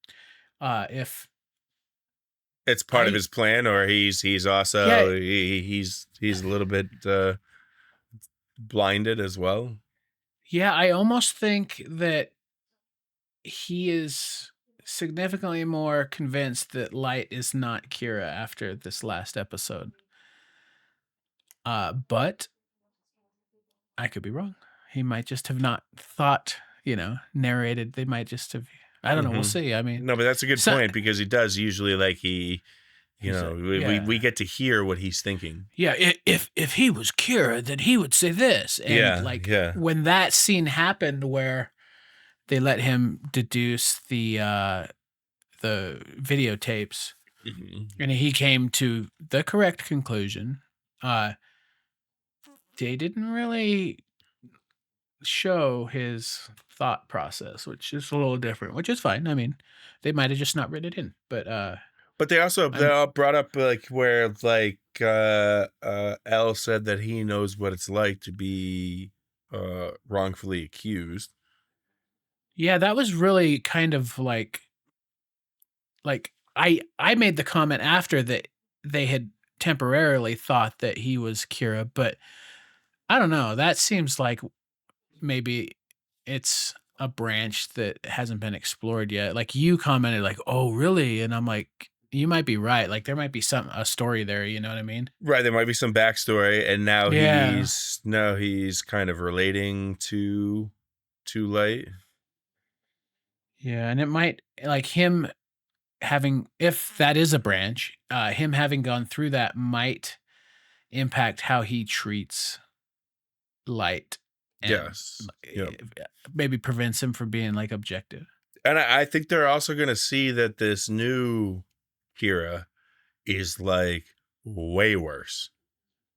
Speaker 2: If
Speaker 1: it's part of his plan, or he's also he's a little bit blinded as well.
Speaker 2: Yeah, I almost think that he is significantly more convinced that Light is not Kira after this last episode. But I could be wrong. He might just have not thought, narrated. They might just have. I don't know. We'll see. I mean,
Speaker 1: no, but that's a good point because he does usually we get to hear what he's thinking.
Speaker 2: Yeah, if he was Kira, then he would say this. And when that scene happened where they let him deduce the videotapes, and he came to the correct conclusion, they didn't really show his thought process, which is a little different, which is fine. I mean, they might have just not written it in, but
Speaker 1: they all brought up where Elle said that he knows what it's like to be wrongfully accused.
Speaker 2: Yeah, that was really kind of like I made the comment after that they had temporarily thought that he was Kira, but I don't know. That seems like maybe it's a branch that hasn't been explored yet. Like you commented like, "Oh, really?" And I'm like, you might be right. Like there might be a story there, you know what I mean?
Speaker 1: Right, there might be some backstory, and now he's kind of relating to Light.
Speaker 2: Yeah, and it might him having, if that is a branch, him having gone through that might impact how he treats Light.
Speaker 1: Yes.
Speaker 2: Maybe prevents him from being objective.
Speaker 1: And I think they're also going to see that this new Kira is way worse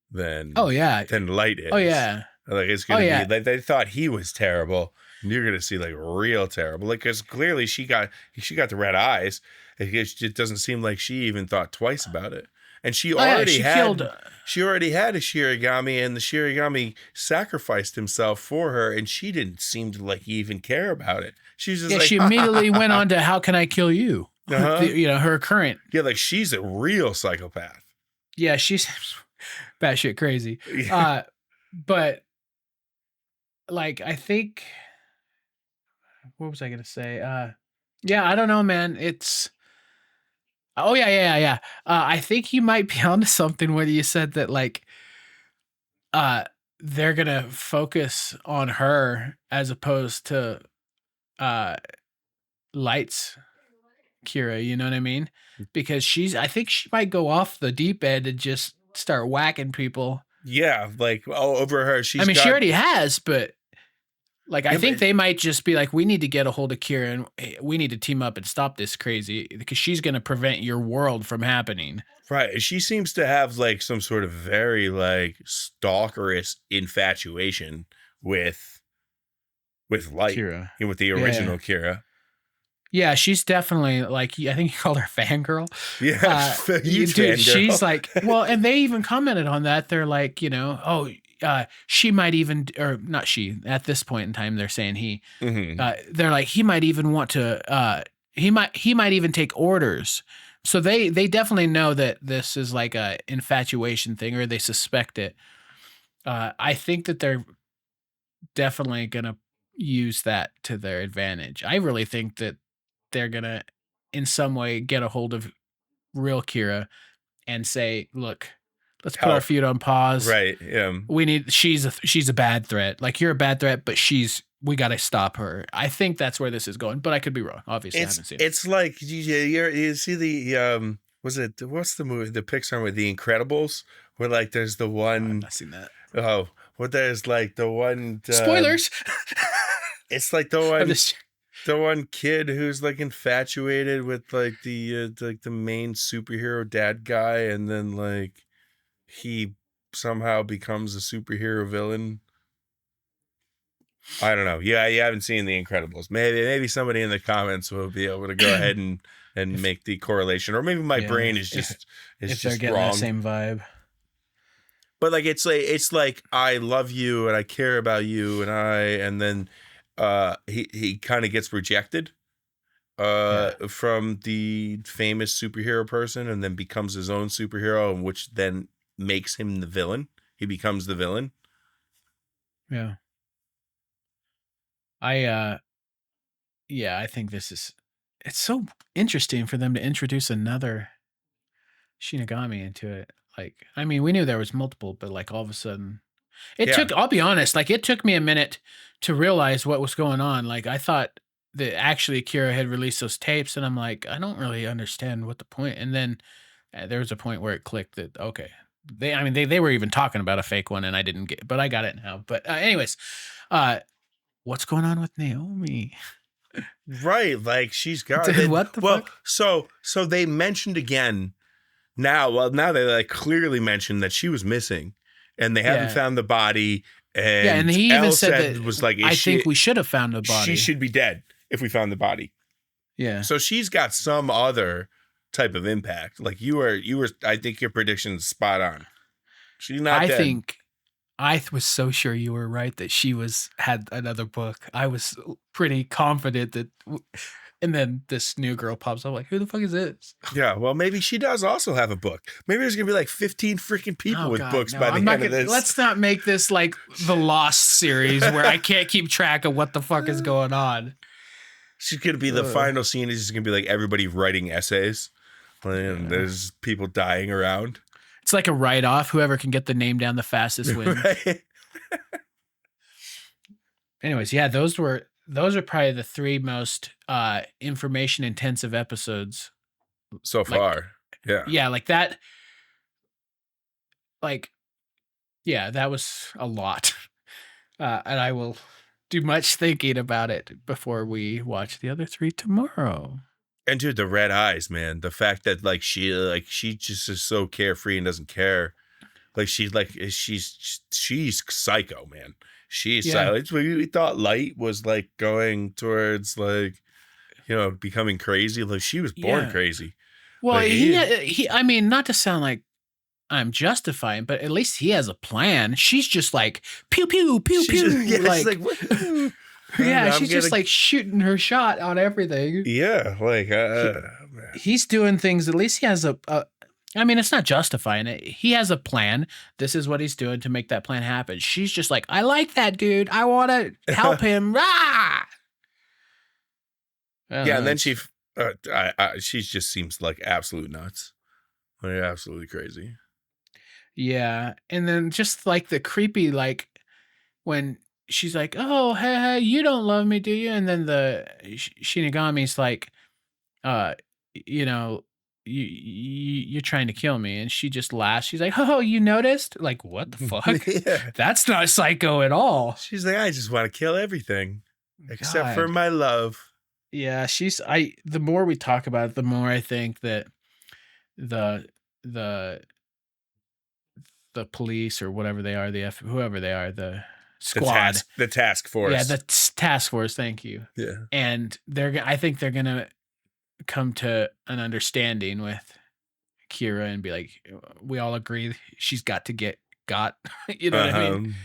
Speaker 1: than than Light is.
Speaker 2: Oh yeah.
Speaker 1: It's going to be they thought he was terrible. And you're going to see real terrible. Because clearly she got the red eyes. It doesn't seem like she even thought twice about it. And she already had a Shirigami, and the Shirigami sacrificed himself for her, and she didn't seem to even care about it. She's just
Speaker 2: she immediately went on to how can I kill you? Her current.
Speaker 1: Yeah, she's a real psychopath.
Speaker 2: Yeah, she's batshit crazy. But I think, what was I gonna say? I don't know, man. It's. Oh yeah. I think you might be onto something when you said that they're gonna focus on her as opposed to Light's Kira. You know what I mean? Because I think she might go off the deep end and just start whacking people.
Speaker 1: Yeah, over her.
Speaker 2: She already has, but. I think they might just be we need to get a hold of Kira and we need to team up and stop this crazy because she's going to prevent your world from happening.
Speaker 1: Right. She seems to have some sort of very stalkerish infatuation with Light.
Speaker 2: Kira.
Speaker 1: With the original Kira.
Speaker 2: Yeah, she's definitely I think you called her fangirl.
Speaker 1: Yeah,
Speaker 2: dude,
Speaker 1: fangirl.
Speaker 2: She's and they even commented on that. They're she might even, or not she, at this point in time, they're saying he, they're he might even want to, he might even take orders. So they definitely know that this is a infatuation thing, or they suspect it. I think that they're definitely going to use that to their advantage. I really think that they're going to, in some way, get a hold of real Kira and say, look, let's put our feud on pause.
Speaker 1: Right. Yeah.
Speaker 2: She's a bad threat. You're a bad threat, but we got to stop her. I think that's where this is going, but I could be wrong. Obviously, I haven't seen it.
Speaker 1: It's you see the what's the movie, the Pixar with The Incredibles, where there's the one.
Speaker 2: I've not seen that.
Speaker 1: Oh, well, there's the one.
Speaker 2: Spoilers.
Speaker 1: It's the one kid who's infatuated with the main superhero dad guy, and then he somehow becomes a superhero villain. I don't know. Yeah, you haven't seen The Incredibles. Maybe somebody in the comments will be able to go ahead and make the correlation, or maybe my brain is just
Speaker 2: if they're getting
Speaker 1: wrong.
Speaker 2: That same vibe.
Speaker 1: But it's I love you and I care about you and then he kind of gets rejected from the famous superhero person, and then becomes his own superhero, which then makes him the villain. He becomes the villain.
Speaker 2: Yeah. I think this is it's so interesting for them to introduce another Shinigami into it. Like, I mean, we knew there was multiple, but like all of a sudden, I'll be honest, like it took me a minute to realize what was going on. Like I thought that actually Akira had released those tapes, and I'm like, I don't really understand what the point. And then there was a point where it clicked that okay, they were even talking about a fake one, and I didn't get, but I got it now. But anyways, what's going on with Naomi?
Speaker 1: Right, like she's got
Speaker 2: Dude, what the fuck?
Speaker 1: So they mentioned again now. Well, now they like clearly mentioned that she was missing, and they haven't found the body. And
Speaker 2: he even
Speaker 1: Elle
Speaker 2: said that
Speaker 1: was like,
Speaker 2: I think we should have found the body.
Speaker 1: She should be dead if we found the body.
Speaker 2: Yeah.
Speaker 1: So she's got some other type of impact. Like you were. I think your prediction's spot on. She's not dead.
Speaker 2: I was so sure you were right that she had another book. I was pretty confident that, and then this new girl pops up. Like, who the fuck is this?
Speaker 1: Yeah, well, maybe she does also have a book. Maybe there's gonna be like 15 freaking people with books by the end of this.
Speaker 2: Let's not make this like the Lost series where I can't keep track of what the fuck is going on.
Speaker 1: She's gonna be the final scene. Is just gonna be like everybody writing essays, and there's people dying around.
Speaker 2: It's like a write-off. Whoever can get the name down the fastest wins. Right. Anyways, yeah, those are probably the 3 most information-intensive episodes
Speaker 1: so far.
Speaker 2: Yeah, like that. Like, yeah, that was a lot, and I will do much thinking about it before we watch the other 3 tomorrow.
Speaker 1: And dude, the red eyes, man. The fact that like she just is so carefree and doesn't care. Like she's psycho, man. She's silent. We thought Light was like going towards like, becoming crazy. Like she was born crazy.
Speaker 2: Well, he I mean, not to sound like I'm justifying, but at least he has a plan. She's just like pew pew pew pew. She's just like shooting her shot on everything.
Speaker 1: Yeah, like
Speaker 2: he's doing things. At least he has I mean, it's not justifying it. He has a plan. This is what he's doing to make that plan happen. She's just like, I like that dude. I want to help him. Rah!
Speaker 1: Yeah, and then she just seems like absolute nuts. Like absolutely crazy.
Speaker 2: Yeah, and then just like the creepy, like when she's like, "Oh, hey, you don't love me, do you?" And then the Shinigami's like, you're trying to kill me. And she just laughs. She's like, "Oh, you noticed?" Like, what the fuck? That's not psycho at all.
Speaker 1: She's like, I just want to kill everything except for my love.
Speaker 2: Yeah, the more we talk about it, the more I think that the police or whatever they are, whoever they are, the squad,
Speaker 1: the task force.
Speaker 2: Yeah, the task force. Thank you.
Speaker 1: Yeah,
Speaker 2: and I think they're gonna come to an understanding with Kira and be like, we all agree she's got to get got. You know what I mean?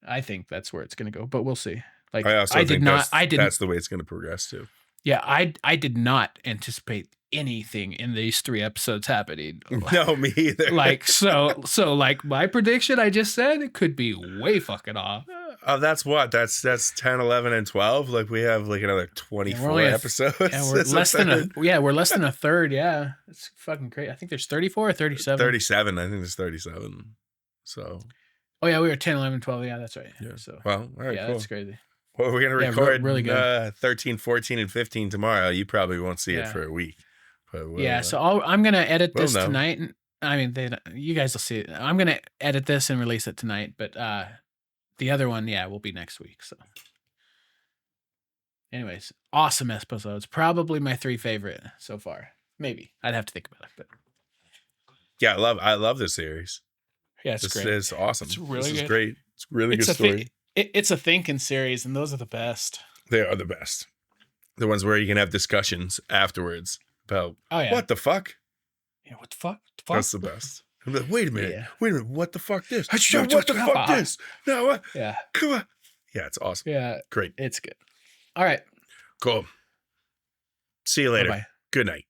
Speaker 2: I think that's where it's gonna go, but we'll see. Like,
Speaker 1: that's the way it's gonna progress too.
Speaker 2: Yeah, I did not anticipate anything in these 3 episodes happening.
Speaker 1: No, me either.
Speaker 2: Like, so like my prediction I just said, it could be way fucking off.
Speaker 1: That's 10, 11, and 12. Like we have like another 24 episodes.
Speaker 2: And we're we're less than a third. Yeah, it's fucking great. I think there's 34 or 37.
Speaker 1: 37. I think there's 37. So.
Speaker 2: Oh yeah, we were 10, 11, 12. Yeah, that's right.
Speaker 1: Yeah.
Speaker 2: So.
Speaker 1: Well, all right.
Speaker 2: Yeah,
Speaker 1: cool.
Speaker 2: That's crazy.
Speaker 1: Well, we're gonna record
Speaker 2: really good.
Speaker 1: 13, 14, and 15 tomorrow. You probably won't see it for a week. But
Speaker 2: so I'm gonna edit this tonight. I mean, you guys will see it. I'm gonna edit this and release it tonight. But the other one, will be next week. So, anyways, awesome episodes. Probably my 3 favorite so far. Maybe I'd have to think about it. But
Speaker 1: yeah, I love this series.
Speaker 2: Yeah, it's great.
Speaker 1: This is awesome.
Speaker 2: It's really
Speaker 1: good.
Speaker 2: Is
Speaker 1: great. It's really good story.
Speaker 2: It's a thinking series, and those are the best.
Speaker 1: They are the best. The ones where you can have discussions afterwards about what the fuck.
Speaker 2: Yeah, what the fuck?
Speaker 1: That's the best. I'm like, wait a minute, what the fuck this? No, what the fuck this? No, what?
Speaker 2: Yeah,
Speaker 1: come on. Yeah, it's awesome.
Speaker 2: Yeah,
Speaker 1: great.
Speaker 2: It's good. All right,
Speaker 1: cool. See you later.
Speaker 2: Bye-bye.
Speaker 1: Good night.